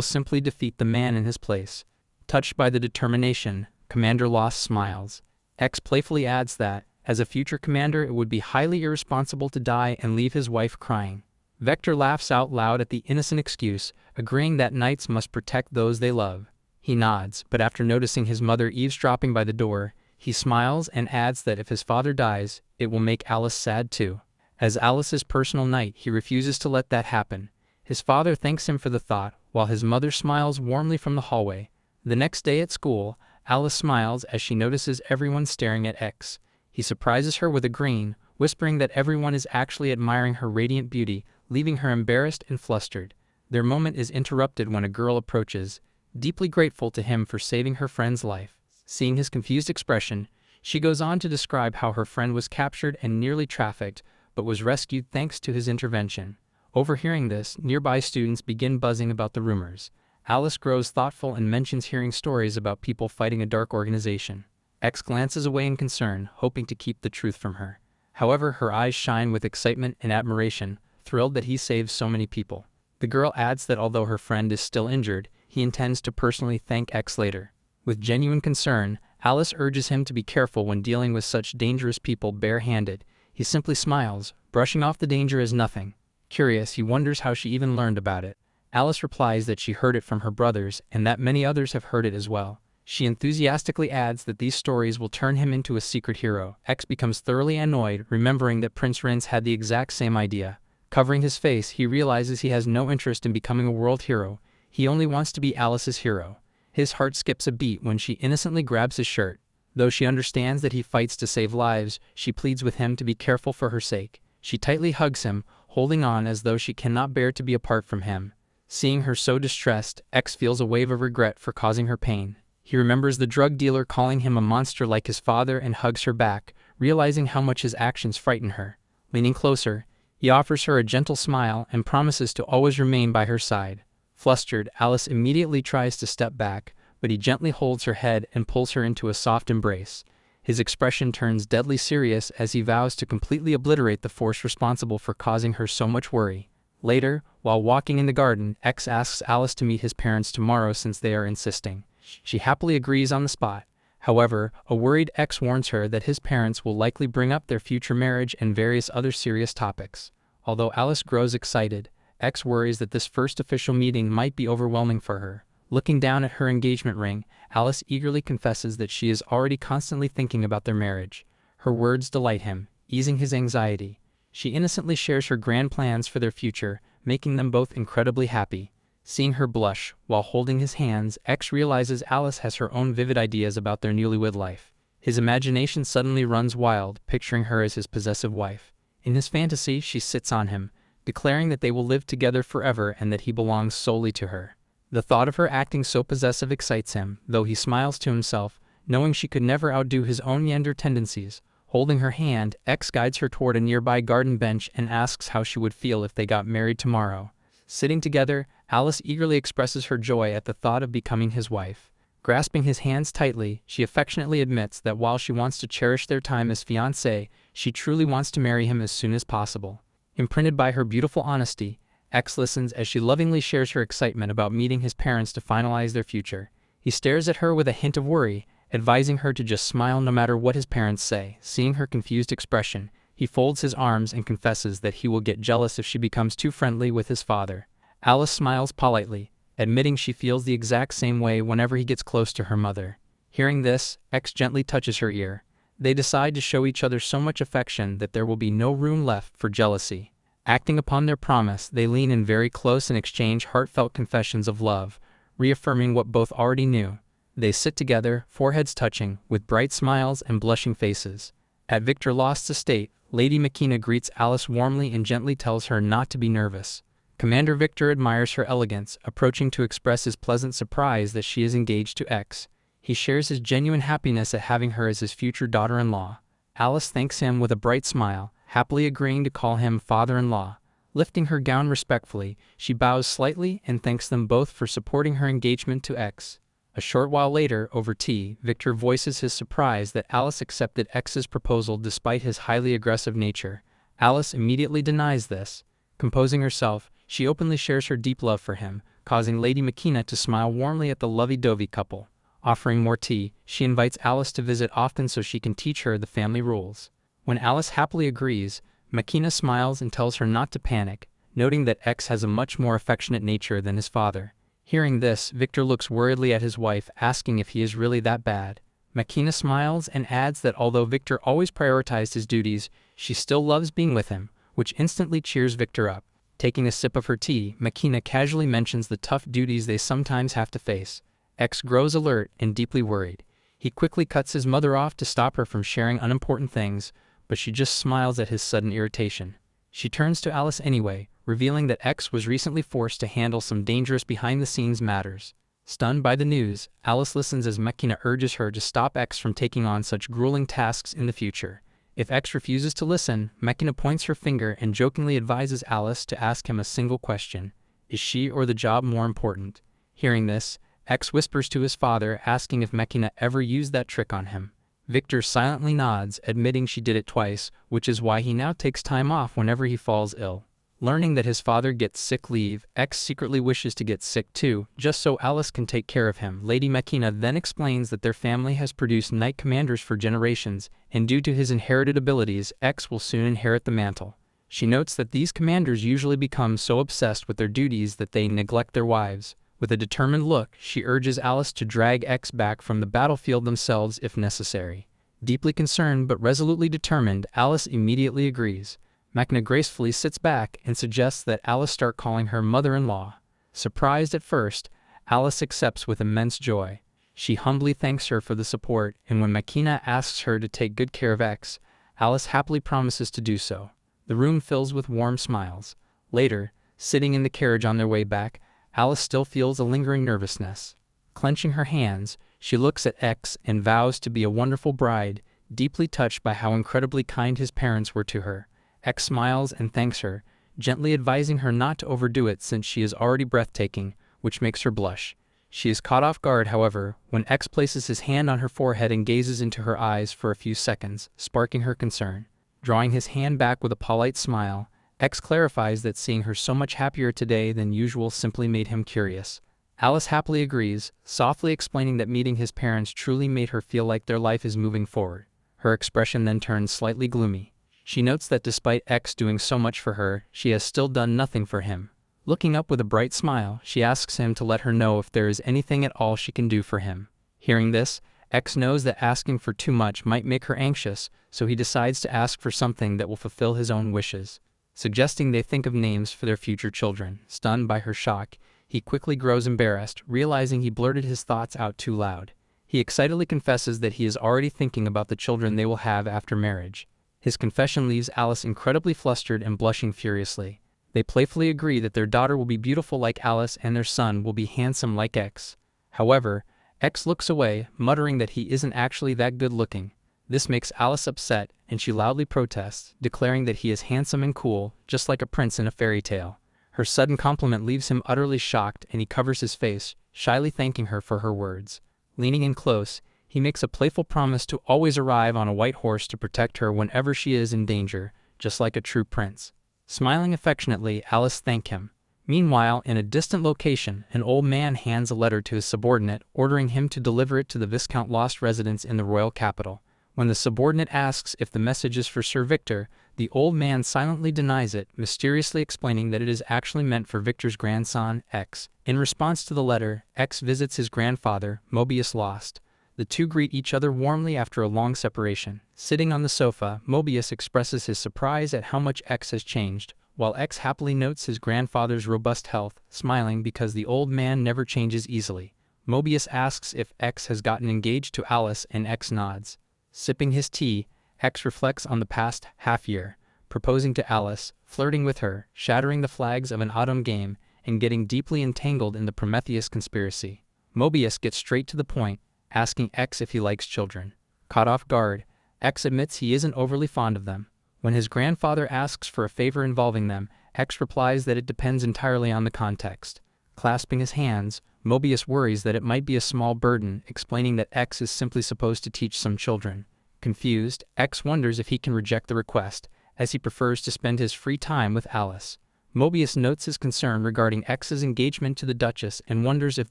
simply defeat the man in his place. Touched by the determination, Commander Lost smiles. X playfully adds that, as a future commander, it would be highly irresponsible to die and leave his wife crying. Vector laughs out loud at the innocent excuse, agreeing that knights must protect those they love. He nods, but after noticing his mother eavesdropping by the door, he smiles and adds that if his father dies, it will make Alice sad too. As Alice's personal knight, he refuses to let that happen. His father thanks him for the thought, while his mother smiles warmly from the hallway. The next day at school, Alice smiles as she notices everyone staring at X. He surprises her with a grin, whispering that everyone is actually admiring her radiant beauty, leaving her embarrassed and flustered. Their moment is interrupted when a girl approaches, deeply grateful to him for saving her friend's life. Seeing his confused expression, she goes on to describe how her friend was captured and nearly trafficked, but was rescued thanks to his intervention. Overhearing this, nearby students begin buzzing about the rumors. Alice grows thoughtful and mentions hearing stories about people fighting a dark organization. X glances away in concern, hoping to keep the truth from her. However, her eyes shine with excitement and admiration, thrilled that he saved so many people. The girl adds that although her friend is still injured, he intends to personally thank X later. With genuine concern, Alice urges him to be careful when dealing with such dangerous people bare-handed. He simply smiles, brushing off the danger as nothing. Curious, he wonders how she even learned about it. Alice replies that she heard it from her brothers and that many others have heard it as well. She enthusiastically adds that these stories will turn him into a secret hero. X becomes thoroughly annoyed, remembering that Prince Rince had the exact same idea. Covering his face, he realizes he has no interest in becoming a world hero. He only wants to be Alice's hero. His heart skips a beat when she innocently grabs his shirt. Though she understands that he fights to save lives, she pleads with him to be careful for her sake. She tightly hugs him, holding on as though she cannot bear to be apart from him. Seeing her so distressed, X feels a wave of regret for causing her pain. He remembers the drug dealer calling him a monster like his father and hugs her back, realizing how much his actions frighten her. Leaning closer, he offers her a gentle smile and promises to always remain by her side. Flustered, Alice immediately tries to step back, but he gently holds her head and pulls her into a soft embrace. His expression turns deadly serious as he vows to completely obliterate the force responsible for causing her so much worry. Later, while walking in the garden, X asks Alice to meet his parents tomorrow since they are insisting. She happily agrees on the spot. However, a worried X warns her that his parents will likely bring up their future marriage and various other serious topics. Although Alice grows excited, X worries that this first official meeting might be overwhelming for her. Looking down at her engagement ring, Alice eagerly confesses that she is already constantly thinking about their marriage. Her words delight him, easing his anxiety. She innocently shares her grand plans for their future, making them both incredibly happy. Seeing her blush while holding his hands, X realizes Alice has her own vivid ideas about their newlywed life. His imagination suddenly runs wild, picturing her as his possessive wife. In his fantasy, she sits on him, declaring that they will live together forever and that he belongs solely to her. The thought of her acting so possessive excites him, though he smiles to himself, knowing she could never outdo his own Yender tendencies. Holding her hand, X guides her toward a nearby garden bench and asks how she would feel if they got married tomorrow. Sitting together, Alice eagerly expresses her joy at the thought of becoming his wife. Grasping his hands tightly, she affectionately admits that while she wants to cherish their time as fiancé, she truly wants to marry him as soon as possible. Imprinted by her beautiful honesty, X listens as she lovingly shares her excitement about meeting his parents to finalize their future. He stares at her with a hint of worry, advising her to just smile no matter what his parents say. Seeing her confused expression, he folds his arms and confesses that he will get jealous if she becomes too friendly with his father. Alice smiles politely, admitting she feels the exact same way whenever he gets close to her mother. Hearing this, X gently touches her ear. They decide to show each other so much affection that there will be no room left for jealousy. Acting upon their promise, they lean in very close and exchange heartfelt confessions of love, reaffirming what both already knew. They sit together, foreheads touching, with bright smiles and blushing faces. At Victor Lost's estate, Lady Makina greets Alice warmly and gently tells her not to be nervous. Commander Victor admires her elegance, approaching to express his pleasant surprise that she is engaged to X. He shares his genuine happiness at having her as his future daughter-in-law. Alice thanks him with a bright smile, happily agreeing to call him father-in-law. Lifting her gown respectfully, she bows slightly and thanks them both for supporting her engagement to X. A short while later, over tea, Victor voices his surprise that Alice accepted X's proposal despite his highly aggressive nature. Alice immediately denies this. Composing herself, she openly shares her deep love for him, causing Lady Makina to smile warmly at the lovey-dovey couple. Offering more tea, she invites Alice to visit often so she can teach her the family rules. When Alice happily agrees, Makina smiles and tells her not to panic, noting that X has a much more affectionate nature than his father. Hearing this, Victor looks worriedly at his wife, asking if he is really that bad. Makina smiles and adds that although Victor always prioritized his duties, she still loves being with him, which instantly cheers Victor up. Taking a sip of her tea, Makina casually mentions the tough duties they sometimes have to face. X grows alert and deeply worried. He quickly cuts his mother off to stop her from sharing unimportant things, but she just smiles at his sudden irritation. She turns to Alice anyway, revealing that X was recently forced to handle some dangerous behind-the-scenes matters. Stunned by the news, Alice listens as Makina urges her to stop X from taking on such grueling tasks in the future. If X refuses to listen, Makina points her finger and jokingly advises Alice to ask him a single question: is she or the job more important? Hearing this, X whispers to his father, asking if Makina ever used that trick on him. Victor silently nods, admitting she did it twice, which is why he now takes time off whenever he falls ill. Learning that his father gets sick leave, X secretly wishes to get sick too, just so Alice can take care of him. Lady Mechina then explains that their family has produced knight commanders for generations, and due to his inherited abilities, X will soon inherit the mantle. She notes that these commanders usually become so obsessed with their duties that they neglect their wives. With a determined look, she urges Alice to drag X back from the battlefield themselves if necessary. Deeply concerned but resolutely determined, Alice immediately agrees. Mechina gracefully sits back and suggests that Alice start calling her mother-in-law. Surprised at first, Alice accepts with immense joy. She humbly thanks her for the support, and when Mechina asks her to take good care of X, Alice happily promises to do so. The room fills with warm smiles. Later, sitting in the carriage on their way back, Alice still feels a lingering nervousness. Clenching her hands, she looks at X and vows to be a wonderful bride, deeply touched by how incredibly kind his parents were to her. X smiles and thanks her, gently advising her not to overdo it since she is already breathtaking, which makes her blush. She is caught off guard, however, when X places his hand on her forehead and gazes into her eyes for a few seconds, sparking her concern. Drawing his hand back with a polite smile, X clarifies that seeing her so much happier today than usual simply made him curious. Alice happily agrees, softly explaining that meeting his parents truly made her feel like their life is moving forward. Her expression then turns slightly gloomy. She notes that despite X doing so much for her, she has still done nothing for him. Looking up with a bright smile, she asks him to let her know if there is anything at all she can do for him. Hearing this, X knows that asking for too much might make her anxious, so he decides to ask for something that will fulfill his own wishes. Suggesting they think of names for their future children. Stunned by her shock, he quickly grows embarrassed, realizing he blurted his thoughts out too loud. He excitedly confesses that he is already thinking about the children they will have after marriage. His confession leaves Alice incredibly flustered and blushing furiously. They playfully agree that their daughter will be beautiful like Alice and their son will be handsome like X. However, X looks away, muttering that he isn't actually that good looking. This makes Alice upset, and she loudly protests, declaring that he is handsome and cool, just like a prince in a fairy tale. Her sudden compliment leaves him utterly shocked, and he covers his face, shyly thanking her for her words. Leaning in close, he makes a playful promise to always arrive on a white horse to protect her whenever she is in danger, just like a true prince. Smiling affectionately, Alice thanks him. Meanwhile, in a distant location, an old man hands a letter to his subordinate, ordering him to deliver it to the Viscount Lost residence in the royal capital. When the subordinate asks if the message is for Sir Victor, the old man silently denies it, mysteriously explaining that it is actually meant for Victor's grandson, X. In response to the letter, X visits his grandfather, Mobius Lost. The two greet each other warmly after a long separation. Sitting on the sofa, Mobius expresses his surprise at how much X has changed, while X happily notes his grandfather's robust health, smiling because the old man never changes easily. Mobius asks if X has gotten engaged to Alice, and X nods. Sipping his tea, X reflects on the past half-year, proposing to Alice, flirting with her, shattering the flags of an Otome game, and getting deeply entangled in the Prometheus conspiracy. Mobius gets straight to the point, asking X if he likes children. Caught off guard, X admits he isn't overly fond of them. When his grandfather asks for a favor involving them, X replies that it depends entirely on the context. Clasping his hands, Mobius worries that it might be a small burden, explaining that X is simply supposed to teach some children. Confused, X wonders if he can reject the request, as he prefers to spend his free time with Alice. Mobius notes his concern regarding X's engagement to the Duchess and wonders if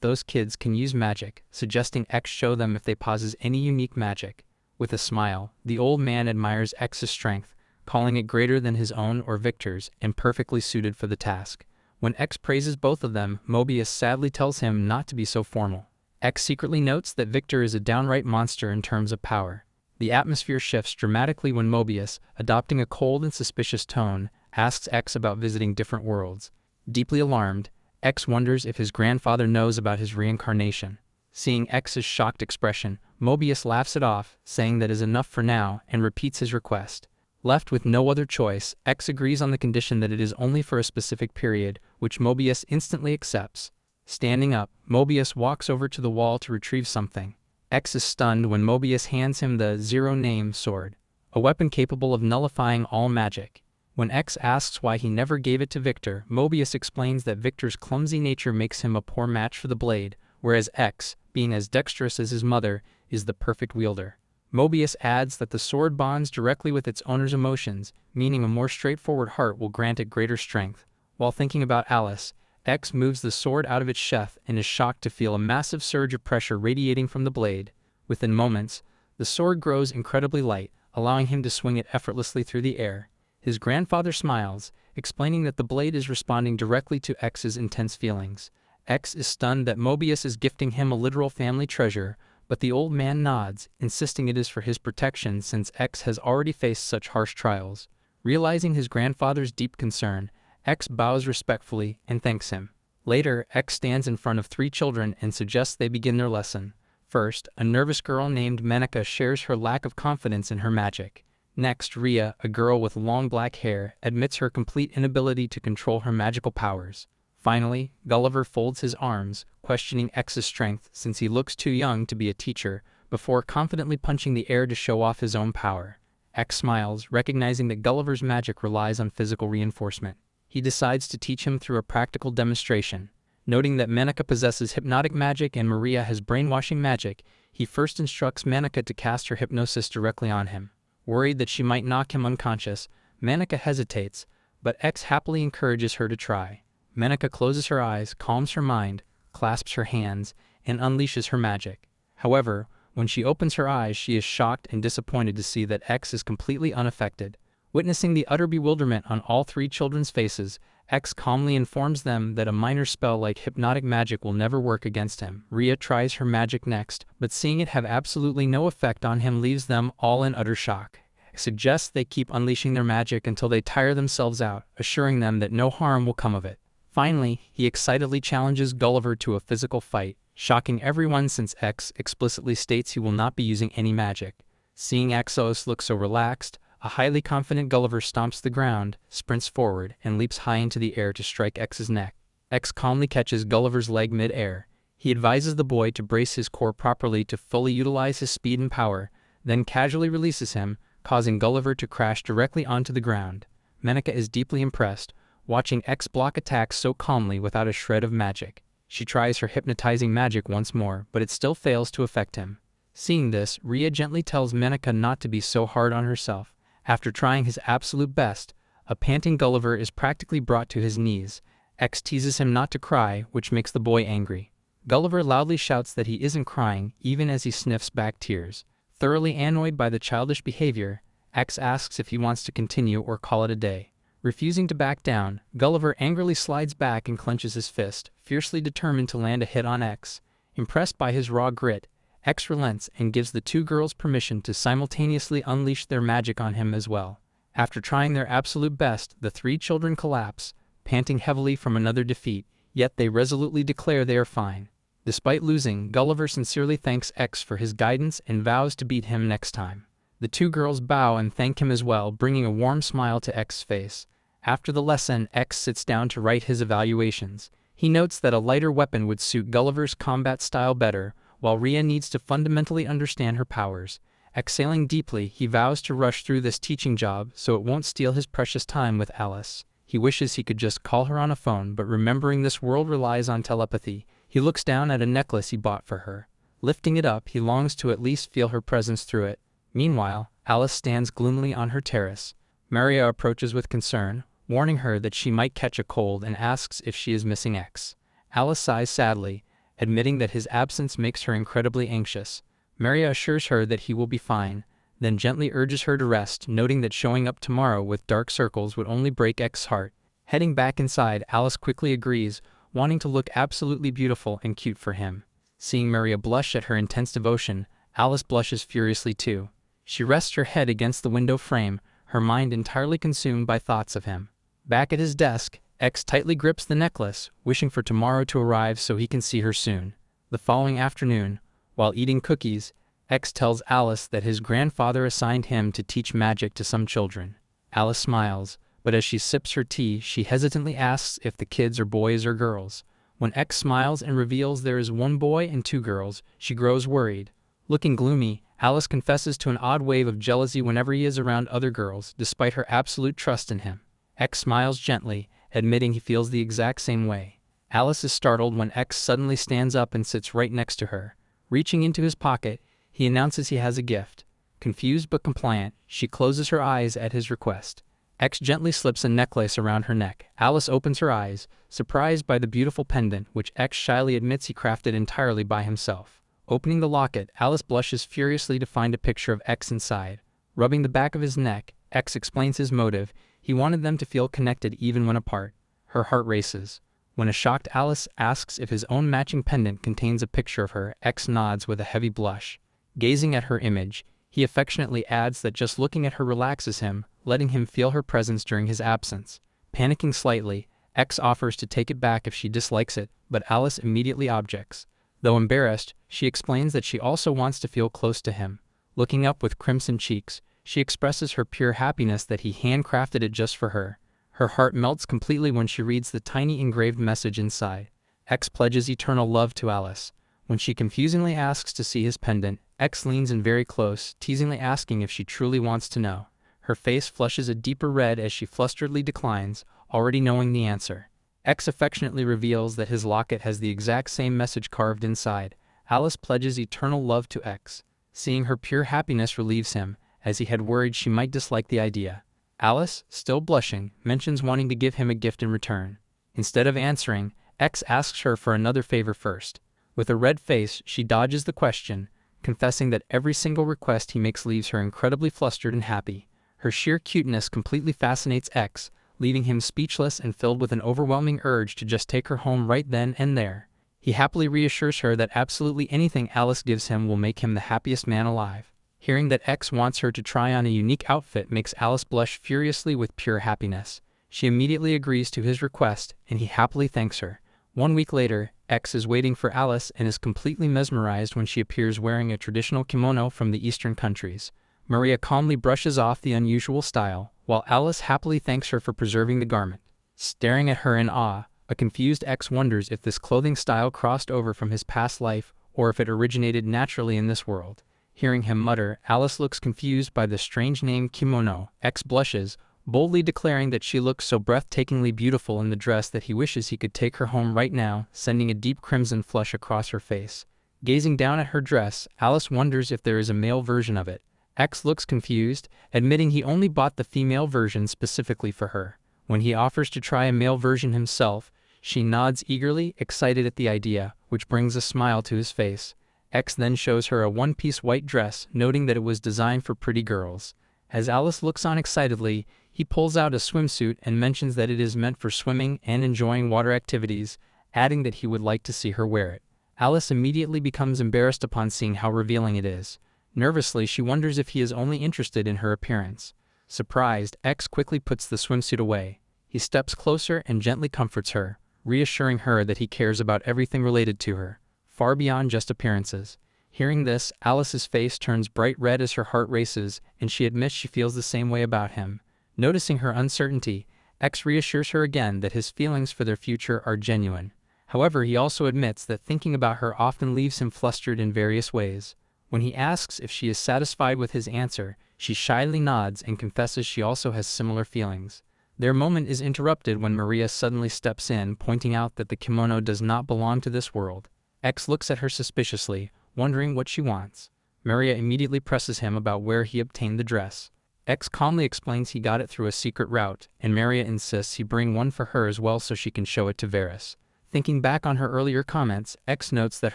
those kids can use magic, suggesting X show them if they possess any unique magic. With a smile, the old man admires X's strength, calling it greater than his own or Victor's and perfectly suited for the task. When X praises both of them, Mobius sadly tells him not to be so formal. X secretly notes that Victor is a downright monster in terms of power. The atmosphere shifts dramatically when Mobius, adopting a cold and suspicious tone, asks X about visiting different worlds. Deeply alarmed, X wonders if his grandfather knows about his reincarnation. Seeing X's shocked expression, Mobius laughs it off, saying that is enough for now, and repeats his request. Left with no other choice, X agrees on the condition that it is only for a specific period, which Mobius instantly accepts. Standing up, Mobius walks over to the wall to retrieve something. X is stunned when Mobius hands him the Zero-Name sword, a weapon capable of nullifying all magic. When X asks why he never gave it to Victor, Mobius explains that Victor's clumsy nature makes him a poor match for the blade, whereas X, being as dexterous as his mother, is the perfect wielder. Mobius adds that the sword bonds directly with its owner's emotions, meaning a more straightforward heart will grant it greater strength. While thinking about Alice, X moves the sword out of its sheath and is shocked to feel a massive surge of pressure radiating from the blade. Within moments, the sword grows incredibly light, allowing him to swing it effortlessly through the air. His grandfather smiles, explaining that the blade is responding directly to X's intense feelings. X is stunned that Mobius is gifting him a literal family treasure, but the old man nods, insisting it is for his protection since X has already faced such harsh trials. Realizing his grandfather's deep concern, X bows respectfully and thanks him. Later, X stands in front of 3 children and suggests they begin their lesson. First, a nervous girl named Menika shares her lack of confidence in her magic. Next, Ria, a girl with long black hair, admits her complete inability to control her magical powers. Finally, Gulliver folds his arms, questioning X's strength since he looks too young to be a teacher, before confidently punching the air to show off his own power. X smiles, recognizing that Gulliver's magic relies on physical reinforcement. He decides to teach him through a practical demonstration. Noting that Menika possesses hypnotic magic and Maria has brainwashing magic, he first instructs Menika to cast her hypnosis directly on him. Worried that she might knock him unconscious, Menika hesitates, but X happily encourages her to try. Menika closes her eyes, calms her mind, clasps her hands, and unleashes her magic. However, when she opens her eyes, she is shocked and disappointed to see that X is completely unaffected. Witnessing the utter bewilderment on all 3 children's faces, X calmly informs them that a minor spell like hypnotic magic will never work against him. Ria tries her magic next, but seeing it have absolutely no effect on him leaves them all in utter shock. X suggests they keep unleashing their magic until they tire themselves out, assuring them that no harm will come of it. Finally, he excitedly challenges Gulliver to a physical fight, shocking everyone since X explicitly states he will not be using any magic. Seeing Xos look so relaxed, a highly confident Gulliver stomps the ground, sprints forward, and leaps high into the air to strike X's neck. X calmly catches Gulliver's leg mid-air. He advises the boy to brace his core properly to fully utilize his speed and power, then casually releases him, causing Gulliver to crash directly onto the ground. Menika is deeply impressed, watching X block attacks so calmly without a shred of magic. She tries her hypnotizing magic once more, but it still fails to affect him. Seeing this, Ria gently tells Menika not to be so hard on herself. After trying his absolute best, a panting Gulliver is practically brought to his knees. X teases him not to cry, which makes the boy angry. Gulliver loudly shouts that he isn't crying, even as he sniffs back tears. Thoroughly annoyed by the childish behavior, X asks if he wants to continue or call it a day. Refusing to back down, Gulliver angrily slides back and clenches his fist, fiercely determined to land a hit on X. Impressed by his raw grit, X relents and gives the 2 girls permission to simultaneously unleash their magic on him as well. After trying their absolute best, the 3 children collapse, panting heavily from another defeat, yet they resolutely declare they are fine. Despite losing, Gulliver sincerely thanks X for his guidance and vows to beat him next time. The 2 girls bow and thank him as well, bringing a warm smile to X's face. After the lesson, X sits down to write his evaluations. He notes that a lighter weapon would suit Gulliver's combat style better, while Ria needs to fundamentally understand her powers. Exhaling deeply, he vows to rush through this teaching job so it won't steal his precious time with Alice. He wishes he could just call her on a phone, but remembering this world relies on telepathy, he looks down at a necklace he bought for her. Lifting it up, he longs to at least feel her presence through it. Meanwhile, Alice stands gloomily on her terrace. Maria approaches with concern, warning her that she might catch a cold and asks if she is missing X. Alice sighs sadly, admitting that his absence makes her incredibly anxious. Maria assures her that he will be fine, then gently urges her to rest, noting that showing up tomorrow with dark circles would only break X's heart. Heading back inside, Alice quickly agrees, wanting to look absolutely beautiful and cute for him. Seeing Maria blush at her intense devotion, Alice blushes furiously too. She rests her head against the window frame, her mind entirely consumed by thoughts of him. Back at his desk, X tightly grips the necklace, wishing for tomorrow to arrive so he can see her soon. The following afternoon, while eating cookies, X tells Alice that his grandfather assigned him to teach magic to some children. Alice smiles, but as she sips her tea, she hesitantly asks if the kids are boys or girls. When X smiles and reveals there is 1 boy and 2 girls, she grows worried. Looking gloomy, Alice confesses to an odd wave of jealousy whenever he is around other girls, despite her absolute trust in him. X smiles gently, admitting he feels the exact same way. Alice is startled when X suddenly stands up and sits right next to her. Reaching into his pocket, he announces he has a gift. Confused but compliant, she closes her eyes at his request. X gently slips a necklace around her neck. Alice opens her eyes, surprised by the beautiful pendant, which X shyly admits he crafted entirely by himself. Opening the locket, Alice blushes furiously to find a picture of X inside. Rubbing the back of his neck, X explains his motive. He wanted them to feel connected even when apart. Her heart races. When a shocked Alice asks if his own matching pendant contains a picture of her, X nods with a heavy blush. Gazing at her image, he affectionately adds that just looking at her relaxes him, letting him feel her presence during his absence. Panicking slightly, X offers to take it back if she dislikes it, but Alice immediately objects. Though embarrassed, she explains that she also wants to feel close to him. Looking up with crimson cheeks, she expresses her pure happiness that he handcrafted it just for her. Her heart melts completely when she reads the tiny engraved message inside. X pledges eternal love to Alice. When she confusingly asks to see his pendant, X leans in very close, teasingly asking if she truly wants to know. Her face flushes a deeper red as she flusteredly declines, already knowing the answer. X affectionately reveals that his locket has the exact same message carved inside. Alice pledges eternal love to X. Seeing her pure happiness relieves him, as he had worried she might dislike the idea. Alice, still blushing, mentions wanting to give him a gift in return. Instead of answering, X asks her for another favor first. With a red face, she dodges the question, confessing that every single request he makes leaves her incredibly flustered and happy. Her sheer cuteness completely fascinates X, leaving him speechless and filled with an overwhelming urge to just take her home right then and there. He happily reassures her that absolutely anything Alice gives him will make him the happiest man alive. Hearing that X wants her to try on a unique outfit makes Alice blush furiously with pure happiness. She immediately agrees to his request, and he happily thanks her. 1 week later, X is waiting for Alice and is completely mesmerized when she appears wearing a traditional kimono from the Eastern countries. Maria calmly brushes off the unusual style, while Alice happily thanks her for preserving the garment. Staring at her in awe, a confused X wonders if this clothing style crossed over from his past life or if it originated naturally in this world. Hearing him mutter, Alice looks confused by the strange name kimono. X blushes, boldly declaring that she looks so breathtakingly beautiful in the dress that he wishes he could take her home right now, sending a deep crimson flush across her face. Gazing down at her dress, Alice wonders if there is a male version of it. X looks confused, admitting he only bought the female version specifically for her. When he offers to try a male version himself, she nods eagerly, excited at the idea, which brings a smile to his face. X then shows her a one-piece white dress, noting that it was designed for pretty girls. As Alice looks on excitedly, he pulls out a swimsuit and mentions that it is meant for swimming and enjoying water activities, adding that he would like to see her wear it. Alice immediately becomes embarrassed upon seeing how revealing it is. Nervously, she wonders if he is only interested in her appearance. Surprised, X quickly puts the swimsuit away. He steps closer and gently comforts her, reassuring her that he cares about everything related to her, far beyond just appearances. Hearing this, Alice's face turns bright red as her heart races, and she admits she feels the same way about him. Noticing her uncertainty, X reassures her again that his feelings for their future are genuine. However, he also admits that thinking about her often leaves him flustered in various ways. When he asks if she is satisfied with his answer, she shyly nods and confesses she also has similar feelings. Their moment is interrupted when Maria suddenly steps in, pointing out that the kimono does not belong to this world. X looks at her suspiciously, wondering what she wants. Maria immediately presses him about where he obtained the dress. X calmly explains he got it through a secret route, and Maria insists he bring one for her as well so she can show it to Varys. Thinking back on her earlier comments, X notes that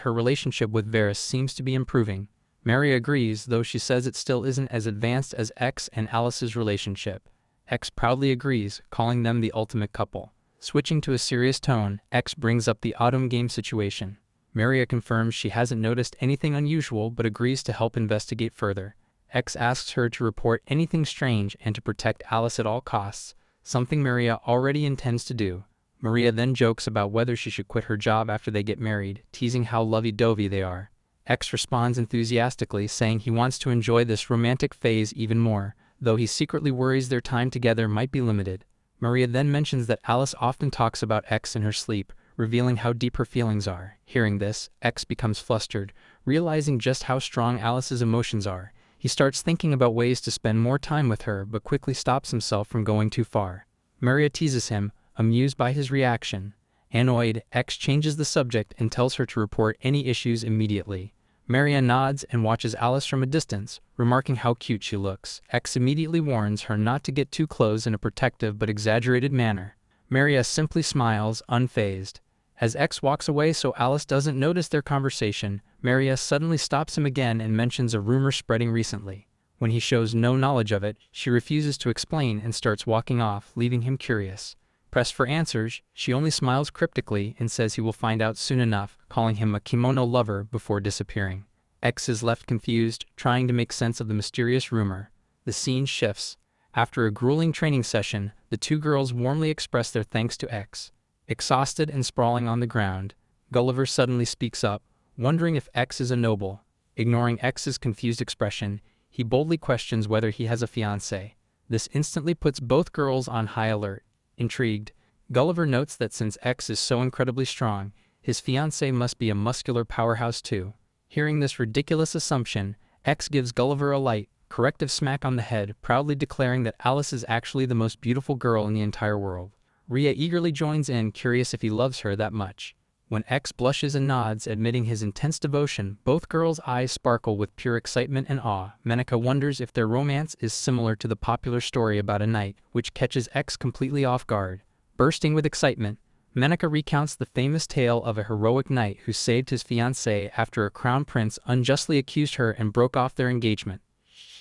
her relationship with Varys seems to be improving. Maria agrees, though she says it still isn't as advanced as X and Alice's relationship. X proudly agrees, calling them the ultimate couple. Switching to a serious tone, X brings up the Otome game situation. Maria confirms she hasn't noticed anything unusual but agrees to help investigate further. X asks her to report anything strange and to protect Alice at all costs, something Maria already intends to do. Maria then jokes about whether she should quit her job after they get married, teasing how lovey-dovey they are. X responds enthusiastically, saying he wants to enjoy this romantic phase even more, though he secretly worries their time together might be limited. Maria then mentions that Alice often talks about X in her sleep, revealing how deep her feelings are. Hearing this, X becomes flustered, realizing just how strong Alice's emotions are. He starts thinking about ways to spend more time with her, but quickly stops himself from going too far. Maria teases him, amused by his reaction. Annoyed, X changes the subject and tells her to report any issues immediately. Maria nods and watches Alice from a distance, remarking how cute she looks. X immediately warns her not to get too close in a protective but exaggerated manner. Maria simply smiles, unfazed. As X walks away so Alice doesn't notice their conversation, Maria suddenly stops him again and mentions a rumor spreading recently. When he shows no knowledge of it, she refuses to explain and starts walking off, leaving him curious. Pressed for answers, she only smiles cryptically and says he will find out soon enough, calling him a kimono lover before disappearing. X is left confused, trying to make sense of the mysterious rumor. The scene shifts. After a grueling training session, the two girls warmly express their thanks to X. Exhausted and sprawling on the ground, Gulliver suddenly speaks up, wondering if X is a noble. Ignoring X's confused expression, he boldly questions whether he has a fiancée. This instantly puts both girls on high alert. Intrigued, Gulliver notes that since X is so incredibly strong, his fiancée must be a muscular powerhouse too. Hearing this ridiculous assumption, X gives Gulliver a light, corrective smack on the head, proudly declaring that Alice is actually the most beautiful girl in the entire world. Rhea eagerly joins in, curious if he loves her that much. When X blushes and nods, admitting his intense devotion, both girls' eyes sparkle with pure excitement and awe. Menika wonders if their romance is similar to the popular story about a knight, which catches X completely off guard. Bursting with excitement, Menika recounts the famous tale of a heroic knight who saved his fiancée after a crown prince unjustly accused her and broke off their engagement.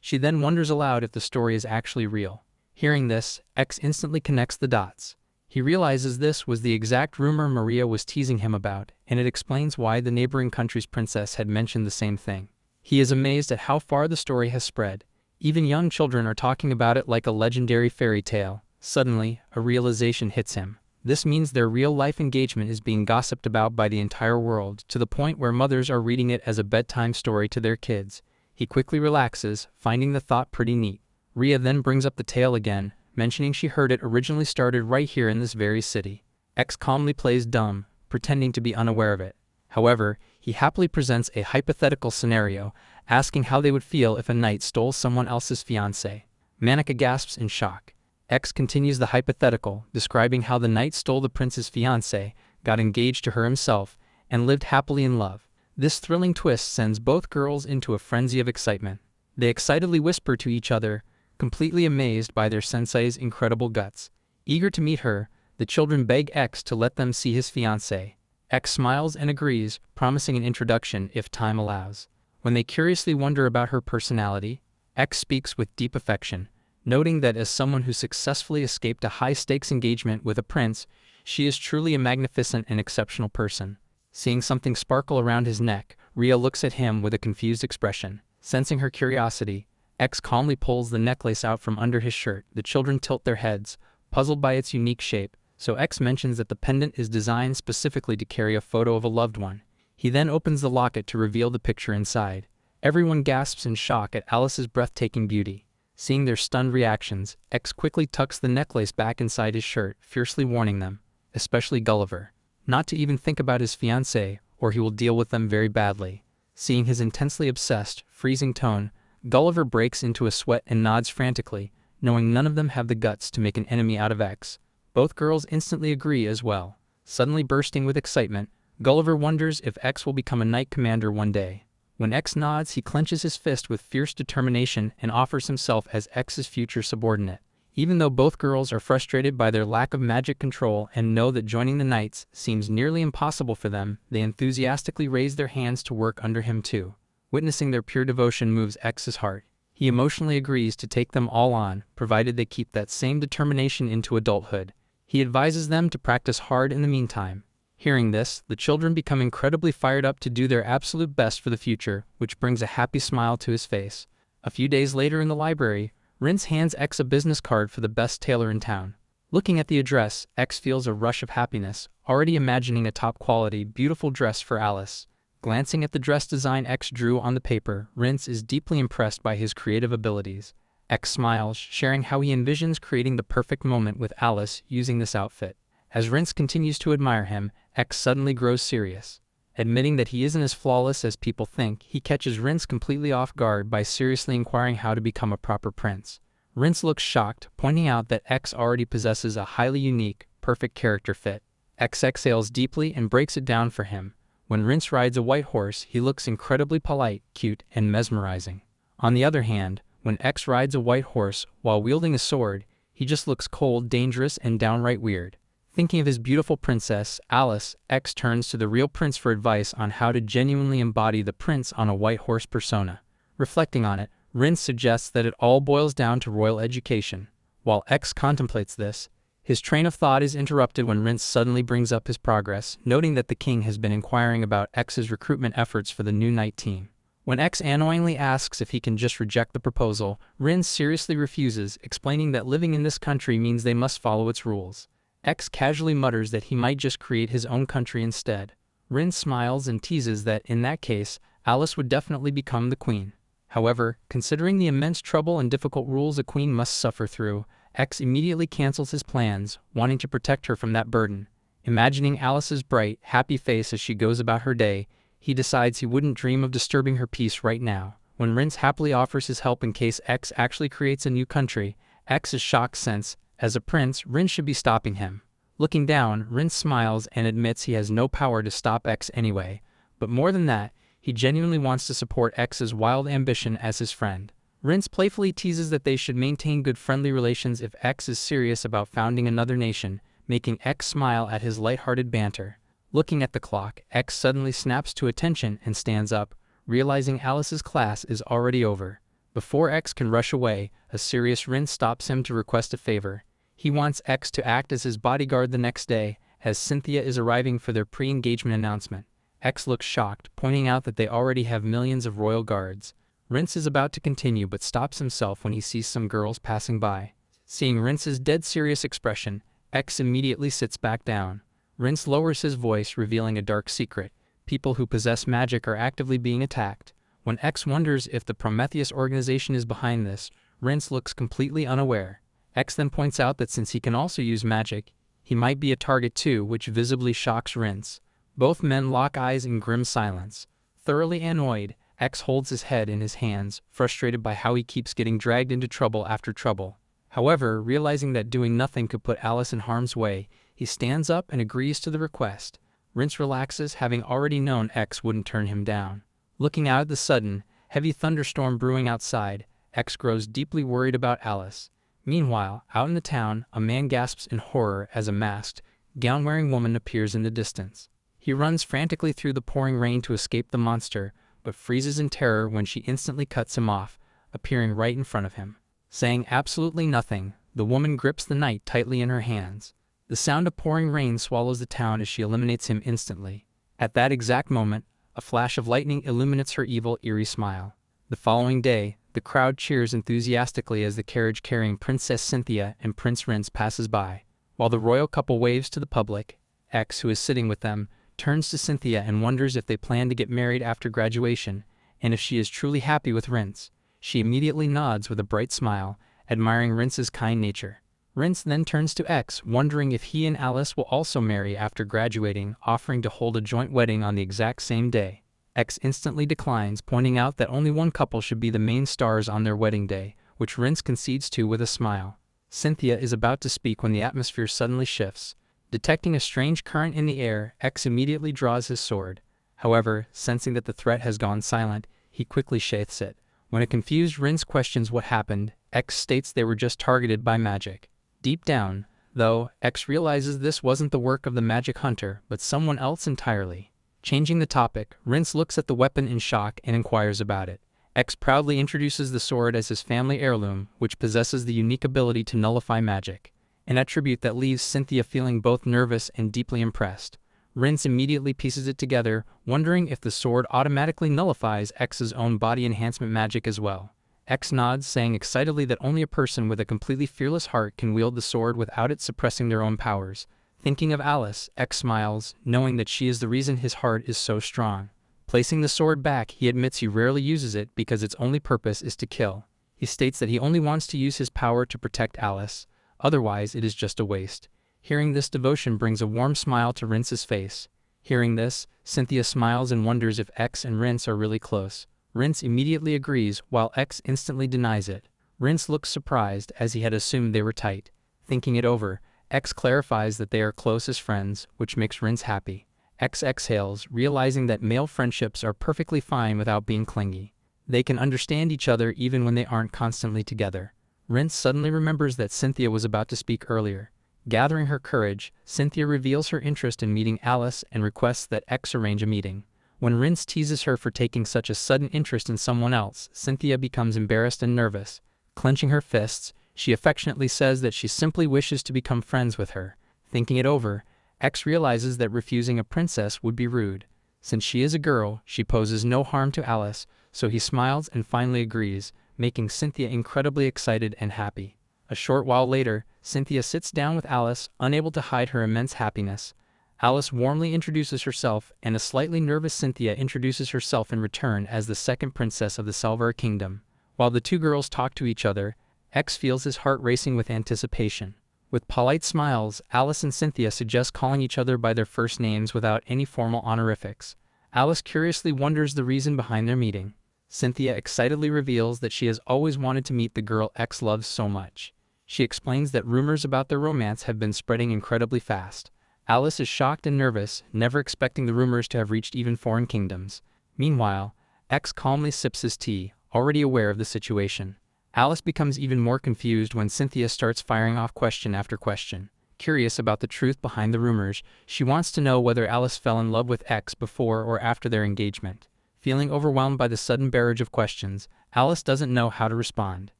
She then wonders aloud if the story is actually real. Hearing this, X instantly connects the dots. He realizes this was the exact rumor Maria was teasing him about, and it explains why the neighboring country's princess had mentioned the same thing. He is amazed at how far the story has spread. Even young children are talking about it like a legendary fairy tale. Suddenly, a realization hits him. This means their real-life engagement is being gossiped about by the entire world, to the point where mothers are reading it as a bedtime story to their kids. He quickly relaxes, finding the thought pretty neat. Rhea then brings up the tale again, mentioning she heard it originally started right here in this very city. X calmly plays dumb, pretending to be unaware of it. However, he happily presents a hypothetical scenario, asking how they would feel if a knight stole someone else's fiancée. Menika gasps in shock. X continues the hypothetical, describing how the knight stole the prince's fiancée, got engaged to her himself, and lived happily in love. This thrilling twist sends both girls into a frenzy of excitement. They excitedly whisper to each other, completely amazed by their sensei's incredible guts. Eager to meet her, the children beg X to let them see his fiancée. X smiles and agrees, promising an introduction if time allows. When they curiously wonder about her personality, X speaks with deep affection, noting that as someone who successfully escaped a high-stakes engagement with a prince, she is truly a magnificent and exceptional person. Seeing something sparkle around his neck, Rhea looks at him with a confused expression. Sensing her curiosity, X calmly pulls the necklace out from under his shirt. The children tilt their heads, puzzled by its unique shape, so X mentions that the pendant is designed specifically to carry a photo of a loved one. He then opens the locket to reveal the picture inside. Everyone gasps in shock at Alice's breathtaking beauty. Seeing their stunned reactions, X quickly tucks the necklace back inside his shirt, fiercely warning them, especially Gulliver, not to even think about his fiancée, or he will deal with them very badly. Seeing his intensely obsessed, freezing tone, Gulliver breaks into a sweat and nods frantically, knowing none of them have the guts to make an enemy out of X. Both girls instantly agree as well. Suddenly bursting with excitement, Gulliver wonders if X will become a knight commander one day. When X nods, he clenches his fist with fierce determination and offers himself as X's future subordinate. Even though both girls are frustrated by their lack of magic control and know that joining the knights seems nearly impossible for them, they enthusiastically raise their hands to work under him too. Witnessing their pure devotion moves X's heart. He emotionally agrees to take them all on, provided they keep that same determination into adulthood. He advises them to practice hard in the meantime. Hearing this, the children become incredibly fired up to do their absolute best for the future, which brings a happy smile to his face. A few days later in the library, Rince hands X a business card for the best tailor in town. Looking at the address, X feels a rush of happiness, already imagining a top-quality, beautiful dress for Alice. Glancing at the dress design X drew on the paper, Rince is deeply impressed by his creative abilities. X smiles, sharing how he envisions creating the perfect moment with Alice using this outfit. As Rince continues to admire him, X suddenly grows serious. Admitting that he isn't as flawless as people think, he catches Rince completely off guard by seriously inquiring how to become a proper prince. Rince looks shocked, pointing out that X already possesses a highly unique, perfect character fit. X exhales deeply and breaks it down for him. When Rince rides a white horse, he looks incredibly polite, cute, and mesmerizing. On the other hand, when X rides a white horse while wielding a sword, he just looks cold, dangerous, and downright weird. Thinking of his beautiful princess, Alice, X turns to the real prince for advice on how to genuinely embody the prince on a white horse persona. Reflecting on it, Rince suggests that it all boils down to royal education. While X contemplates this, his train of thought is interrupted when Rince suddenly brings up his progress, noting that the king has been inquiring about X's recruitment efforts for the new knight team. When X annoyingly asks if he can just reject the proposal, Rince seriously refuses, explaining that living in this country means they must follow its rules. X casually mutters that he might just create his own country instead. Rince smiles and teases that, in that case, Alice would definitely become the queen. However, considering the immense trouble and difficult rules a queen must suffer through, X immediately cancels his plans, wanting to protect her from that burden. Imagining Alice's bright, happy face as she goes about her day, he decides he wouldn't dream of disturbing her peace right now. When Rince happily offers his help in case X actually creates a new country, X is shocked since, as a prince, Rince should be stopping him. Looking down, Rince smiles and admits he has no power to stop X anyway, but more than that, he genuinely wants to support X's wild ambition as his friend. Rince playfully teases that they should maintain good friendly relations if X is serious about founding another nation, making X smile at his lighthearted banter. Looking at the clock, X suddenly snaps to attention and stands up, realizing Alice's class is already over. Before X can rush away, a serious Rince stops him to request a favor. He wants X to act as his bodyguard the next day, as Cynthia is arriving for their pre-engagement announcement. X looks shocked, pointing out that they already have millions of royal guards. Rince is about to continue but stops himself when he sees some girls passing by. Seeing Rince's dead serious expression, X immediately sits back down. Rince lowers his voice, revealing a dark secret. People who possess magic are actively being attacked. When X wonders if the Prometheus organization is behind this, Rince looks completely unaware. X then points out that since he can also use magic, he might be a target too, which visibly shocks Rince. Both men lock eyes in grim silence. Thoroughly annoyed, X holds his head in his hands, frustrated by how he keeps getting dragged into trouble after trouble. However, realizing that doing nothing could put Alice in harm's way, he stands up and agrees to the request. Rince relaxes, having already known X wouldn't turn him down. Looking out at the sudden, heavy thunderstorm brewing outside, X grows deeply worried about Alice. Meanwhile, out in the town, a man gasps in horror as a masked, gown-wearing woman appears in the distance. He runs frantically through the pouring rain to escape the monster, but freezes in terror when she instantly cuts him off, appearing right in front of him. Saying absolutely nothing, the woman grips the knight tightly in her hands. The sound of pouring rain swallows the town as she eliminates him instantly. At that exact moment, a flash of lightning illuminates her evil, eerie smile. The following day, the crowd cheers enthusiastically as the carriage carrying Princess Cynthia and Prince Rince passes by. While the royal couple waves to the public, X, who is sitting with them, turns to Cynthia and wonders if they plan to get married after graduation, and if she is truly happy with Rince. She immediately nods with a bright smile, admiring Rince's kind nature. Rince then turns to X, wondering if he and Alice will also marry after graduating, offering to hold a joint wedding on the exact same day. X instantly declines, pointing out that only one couple should be the main stars on their wedding day, which Rince concedes to with a smile. Cynthia is about to speak when the atmosphere suddenly shifts. Detecting a strange current in the air, X immediately draws his sword. However, sensing that the threat has gone silent, he quickly sheaths it. When a confused Rince questions what happened, X states they were just targeted by magic. Deep down, though, X realizes this wasn't the work of the magic hunter, but someone else entirely. Changing the topic, Rince looks at the weapon in shock and inquires about it. X proudly introduces the sword as his family heirloom, which possesses the unique ability to nullify magic. An attribute that leaves Cynthia feeling both nervous and deeply impressed. Rince immediately pieces it together, wondering if the sword automatically nullifies X's own body enhancement magic as well. X nods, saying excitedly that only a person with a completely fearless heart can wield the sword without it suppressing their own powers. Thinking of Alice, X smiles, knowing that she is the reason his heart is so strong. Placing the sword back, he admits he rarely uses it because its only purpose is to kill. He states that he only wants to use his power to protect Alice. Otherwise, it is just a waste. Hearing this devotion brings a warm smile to Rince's face. Hearing this, Cynthia smiles and wonders if X and Rince are really close. Rince immediately agrees, while X instantly denies it. Rince looks surprised, as he had assumed they were tight. Thinking it over, X clarifies that they are close as friends, which makes Rince happy. X exhales, realizing that male friendships are perfectly fine without being clingy. They can understand each other even when they aren't constantly together. Rince suddenly remembers that Cynthia was about to speak earlier. Gathering her courage, Cynthia reveals her interest in meeting Alice and requests that X arrange a meeting. When Rince teases her for taking such a sudden interest in someone else, Cynthia becomes embarrassed and nervous. Clenching her fists, she affectionately says that she simply wishes to become friends with her. Thinking it over, X realizes that refusing a princess would be rude. Since she is a girl, she poses no harm to Alice, so he smiles and finally agrees, making Cynthia incredibly excited and happy. A short while later, Cynthia sits down with Alice, unable to hide her immense happiness. Alice warmly introduces herself, and a slightly nervous Cynthia introduces herself in return as the second princess of the Salvara Kingdom. While the two girls talk to each other, X feels his heart racing with anticipation. With polite smiles, Alice and Cynthia suggest calling each other by their first names without any formal honorifics. Alice curiously wonders the reason behind their meeting. Cynthia excitedly reveals that she has always wanted to meet the girl X loves so much. She explains that rumors about their romance have been spreading incredibly fast. Alice is shocked and nervous, never expecting the rumors to have reached even foreign kingdoms. Meanwhile, X calmly sips his tea, already aware of the situation. Alice becomes even more confused when Cynthia starts firing off question after question. Curious about the truth behind the rumors, she wants to know whether Alice fell in love with X before or after their engagement. Feeling overwhelmed by the sudden barrage of questions, Alice doesn't know how to respond.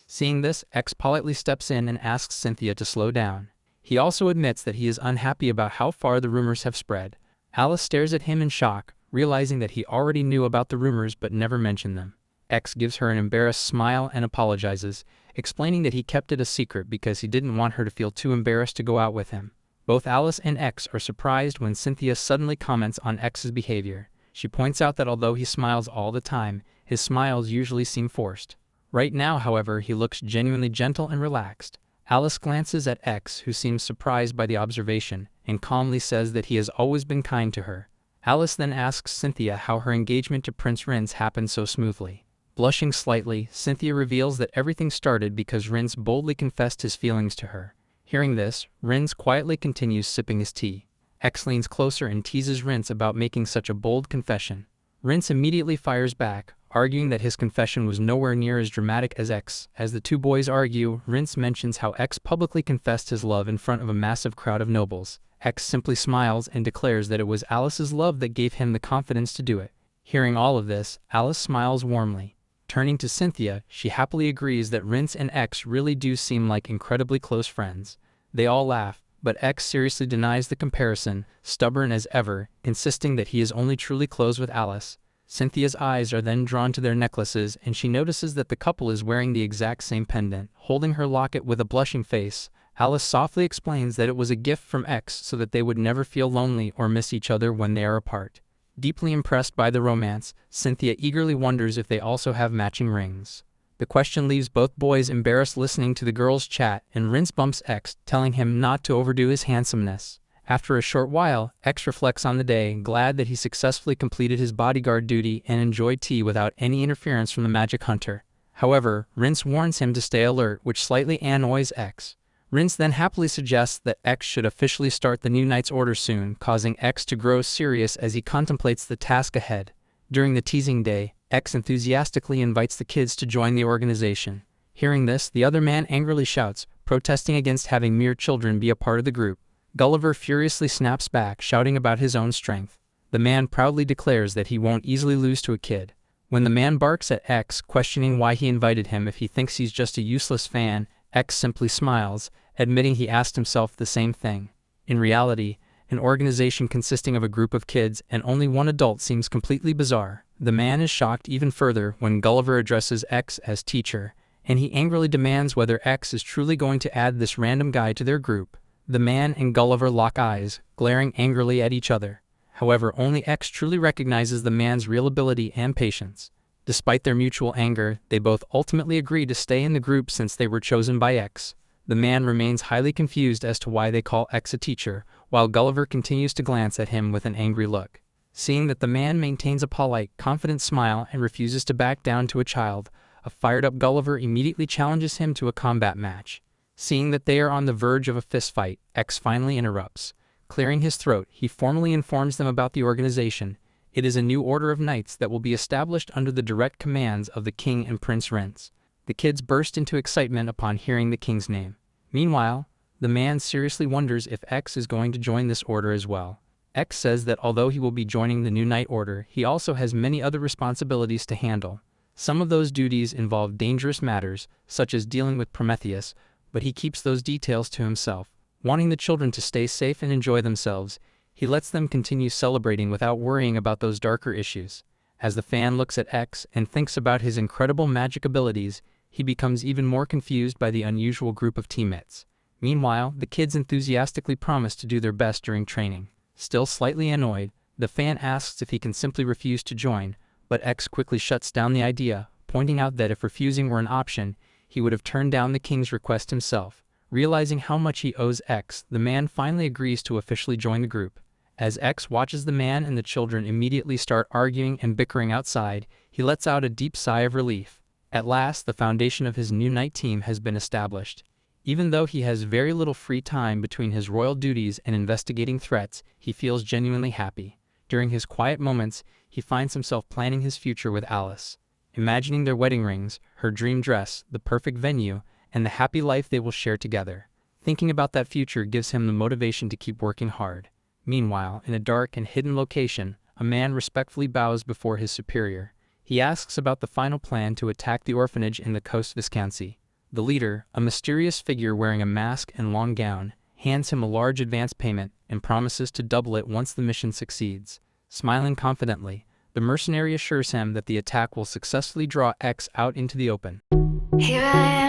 Seeing this, X politely steps in and asks Cynthia to slow down. He also admits that he is unhappy about how far the rumors have spread. Alice stares at him in shock, realizing that he already knew about the rumors but never mentioned them. X gives her an embarrassed smile and apologizes, explaining that he kept it a secret because he didn't want her to feel too embarrassed to go out with him. Both Alice and X are surprised when Cynthia suddenly comments on X's behavior. She points out that although he smiles all the time, his smiles usually seem forced. Right now, however, he looks genuinely gentle and relaxed. Alice glances at X, who seems surprised by the observation, and calmly says that he has always been kind to her. Alice then asks Cynthia how her engagement to Prince Rince happened so smoothly. Blushing slightly, Cynthia reveals that everything started because Rince boldly confessed his feelings to her. Hearing this, Rince quietly continues sipping his tea. X leans closer and teases Rince about making such a bold confession. Rince immediately fires back, arguing that his confession was nowhere near as dramatic as X. As the two boys argue, Rince mentions how X publicly confessed his love in front of a massive crowd of nobles. X simply smiles and declares that it was Alice's love that gave him the confidence to do it. Hearing all of this, Alice smiles warmly. Turning to Cynthia, she happily agrees that Rince and X really do seem like incredibly close friends. They all laugh, but X seriously denies the comparison, stubborn as ever, insisting that he is only truly close with Alice. Cynthia's eyes are then drawn to their necklaces, and she notices that the couple is wearing the exact same pendant. Holding her locket with a blushing face, Alice softly explains that it was a gift from X so that they would never feel lonely or miss each other when they are apart. Deeply impressed by the romance, Cynthia eagerly wonders if they also have matching rings. The question leaves both boys embarrassed listening to the girls' chat, and Rince bumps X, telling him not to overdo his handsomeness. After a short while, X reflects on the day, glad that he successfully completed his bodyguard duty and enjoyed tea without any interference from the magic hunter. However, Rince warns him to stay alert, which slightly annoys X. Rince then happily suggests that X should officially start the new Knight's Order soon, causing X to grow serious as he contemplates the task ahead. During the teasing day, X enthusiastically invites the kids to join the organization. Hearing this, the other man angrily shouts, protesting against having mere children be a part of the group. Gulliver furiously snaps back, shouting about his own strength. The man proudly declares that he won't easily lose to a kid. When the man barks at X, questioning why he invited him if he thinks he's just a useless fan, X simply smiles, admitting he asked himself the same thing. In reality, an organization consisting of a group of kids and only one adult seems completely bizarre. The man is shocked even further when Gulliver addresses X as teacher, and he angrily demands whether X is truly going to add this random guy to their group. The man and Gulliver lock eyes, glaring angrily at each other. However, only X truly recognizes the man's real ability and patience. Despite their mutual anger, they both ultimately agree to stay in the group since they were chosen by X. The man remains highly confused as to why they call X a teacher, while Gulliver continues to glance at him with an angry look. Seeing that the man maintains a polite, confident smile and refuses to back down to a child, a fired-up Gulliver immediately challenges him to a combat match. Seeing that they are on the verge of a fistfight, X finally interrupts. Clearing his throat, he formally informs them about the organization. It is a new order of knights that will be established under the direct commands of the king and Prince Rents. The kids burst into excitement upon hearing the king's name. Meanwhile, the man seriously wonders if X is going to join this order as well. X says that although he will be joining the new knight order, he also has many other responsibilities to handle. Some of those duties involve dangerous matters, such as dealing with Prometheus, but he keeps those details to himself. Wanting the children to stay safe and enjoy themselves, he lets them continue celebrating without worrying about those darker issues. As the fan looks at X and thinks about his incredible magic abilities, he becomes even more confused by the unusual group of teammates. Meanwhile, the kids enthusiastically promise to do their best during training. Still slightly annoyed, the fan asks if he can simply refuse to join, but X quickly shuts down the idea, pointing out that if refusing were an option, he would have turned down the king's request himself. Realizing how much he owes X, the man finally agrees to officially join the group. As X watches the man and the children immediately start arguing and bickering outside, he lets out a deep sigh of relief. At last, the foundation of his new knight team has been established. Even though he has very little free time between his royal duties and investigating threats, he feels genuinely happy. During his quiet moments, he finds himself planning his future with Alice, imagining their wedding rings, her dream dress, the perfect venue, and the happy life they will share together. Thinking about that future gives him the motivation to keep working hard. Meanwhile, in a dark and hidden location, a man respectfully bows before his superior. He asks about the final plan to attack the orphanage in the Coast Viscountcy. The leader, a mysterious figure wearing a mask and long gown, hands him a large advance payment and promises to double it once the mission succeeds. Smiling confidently, the mercenary assures him that the attack will successfully draw X out into the open. Here I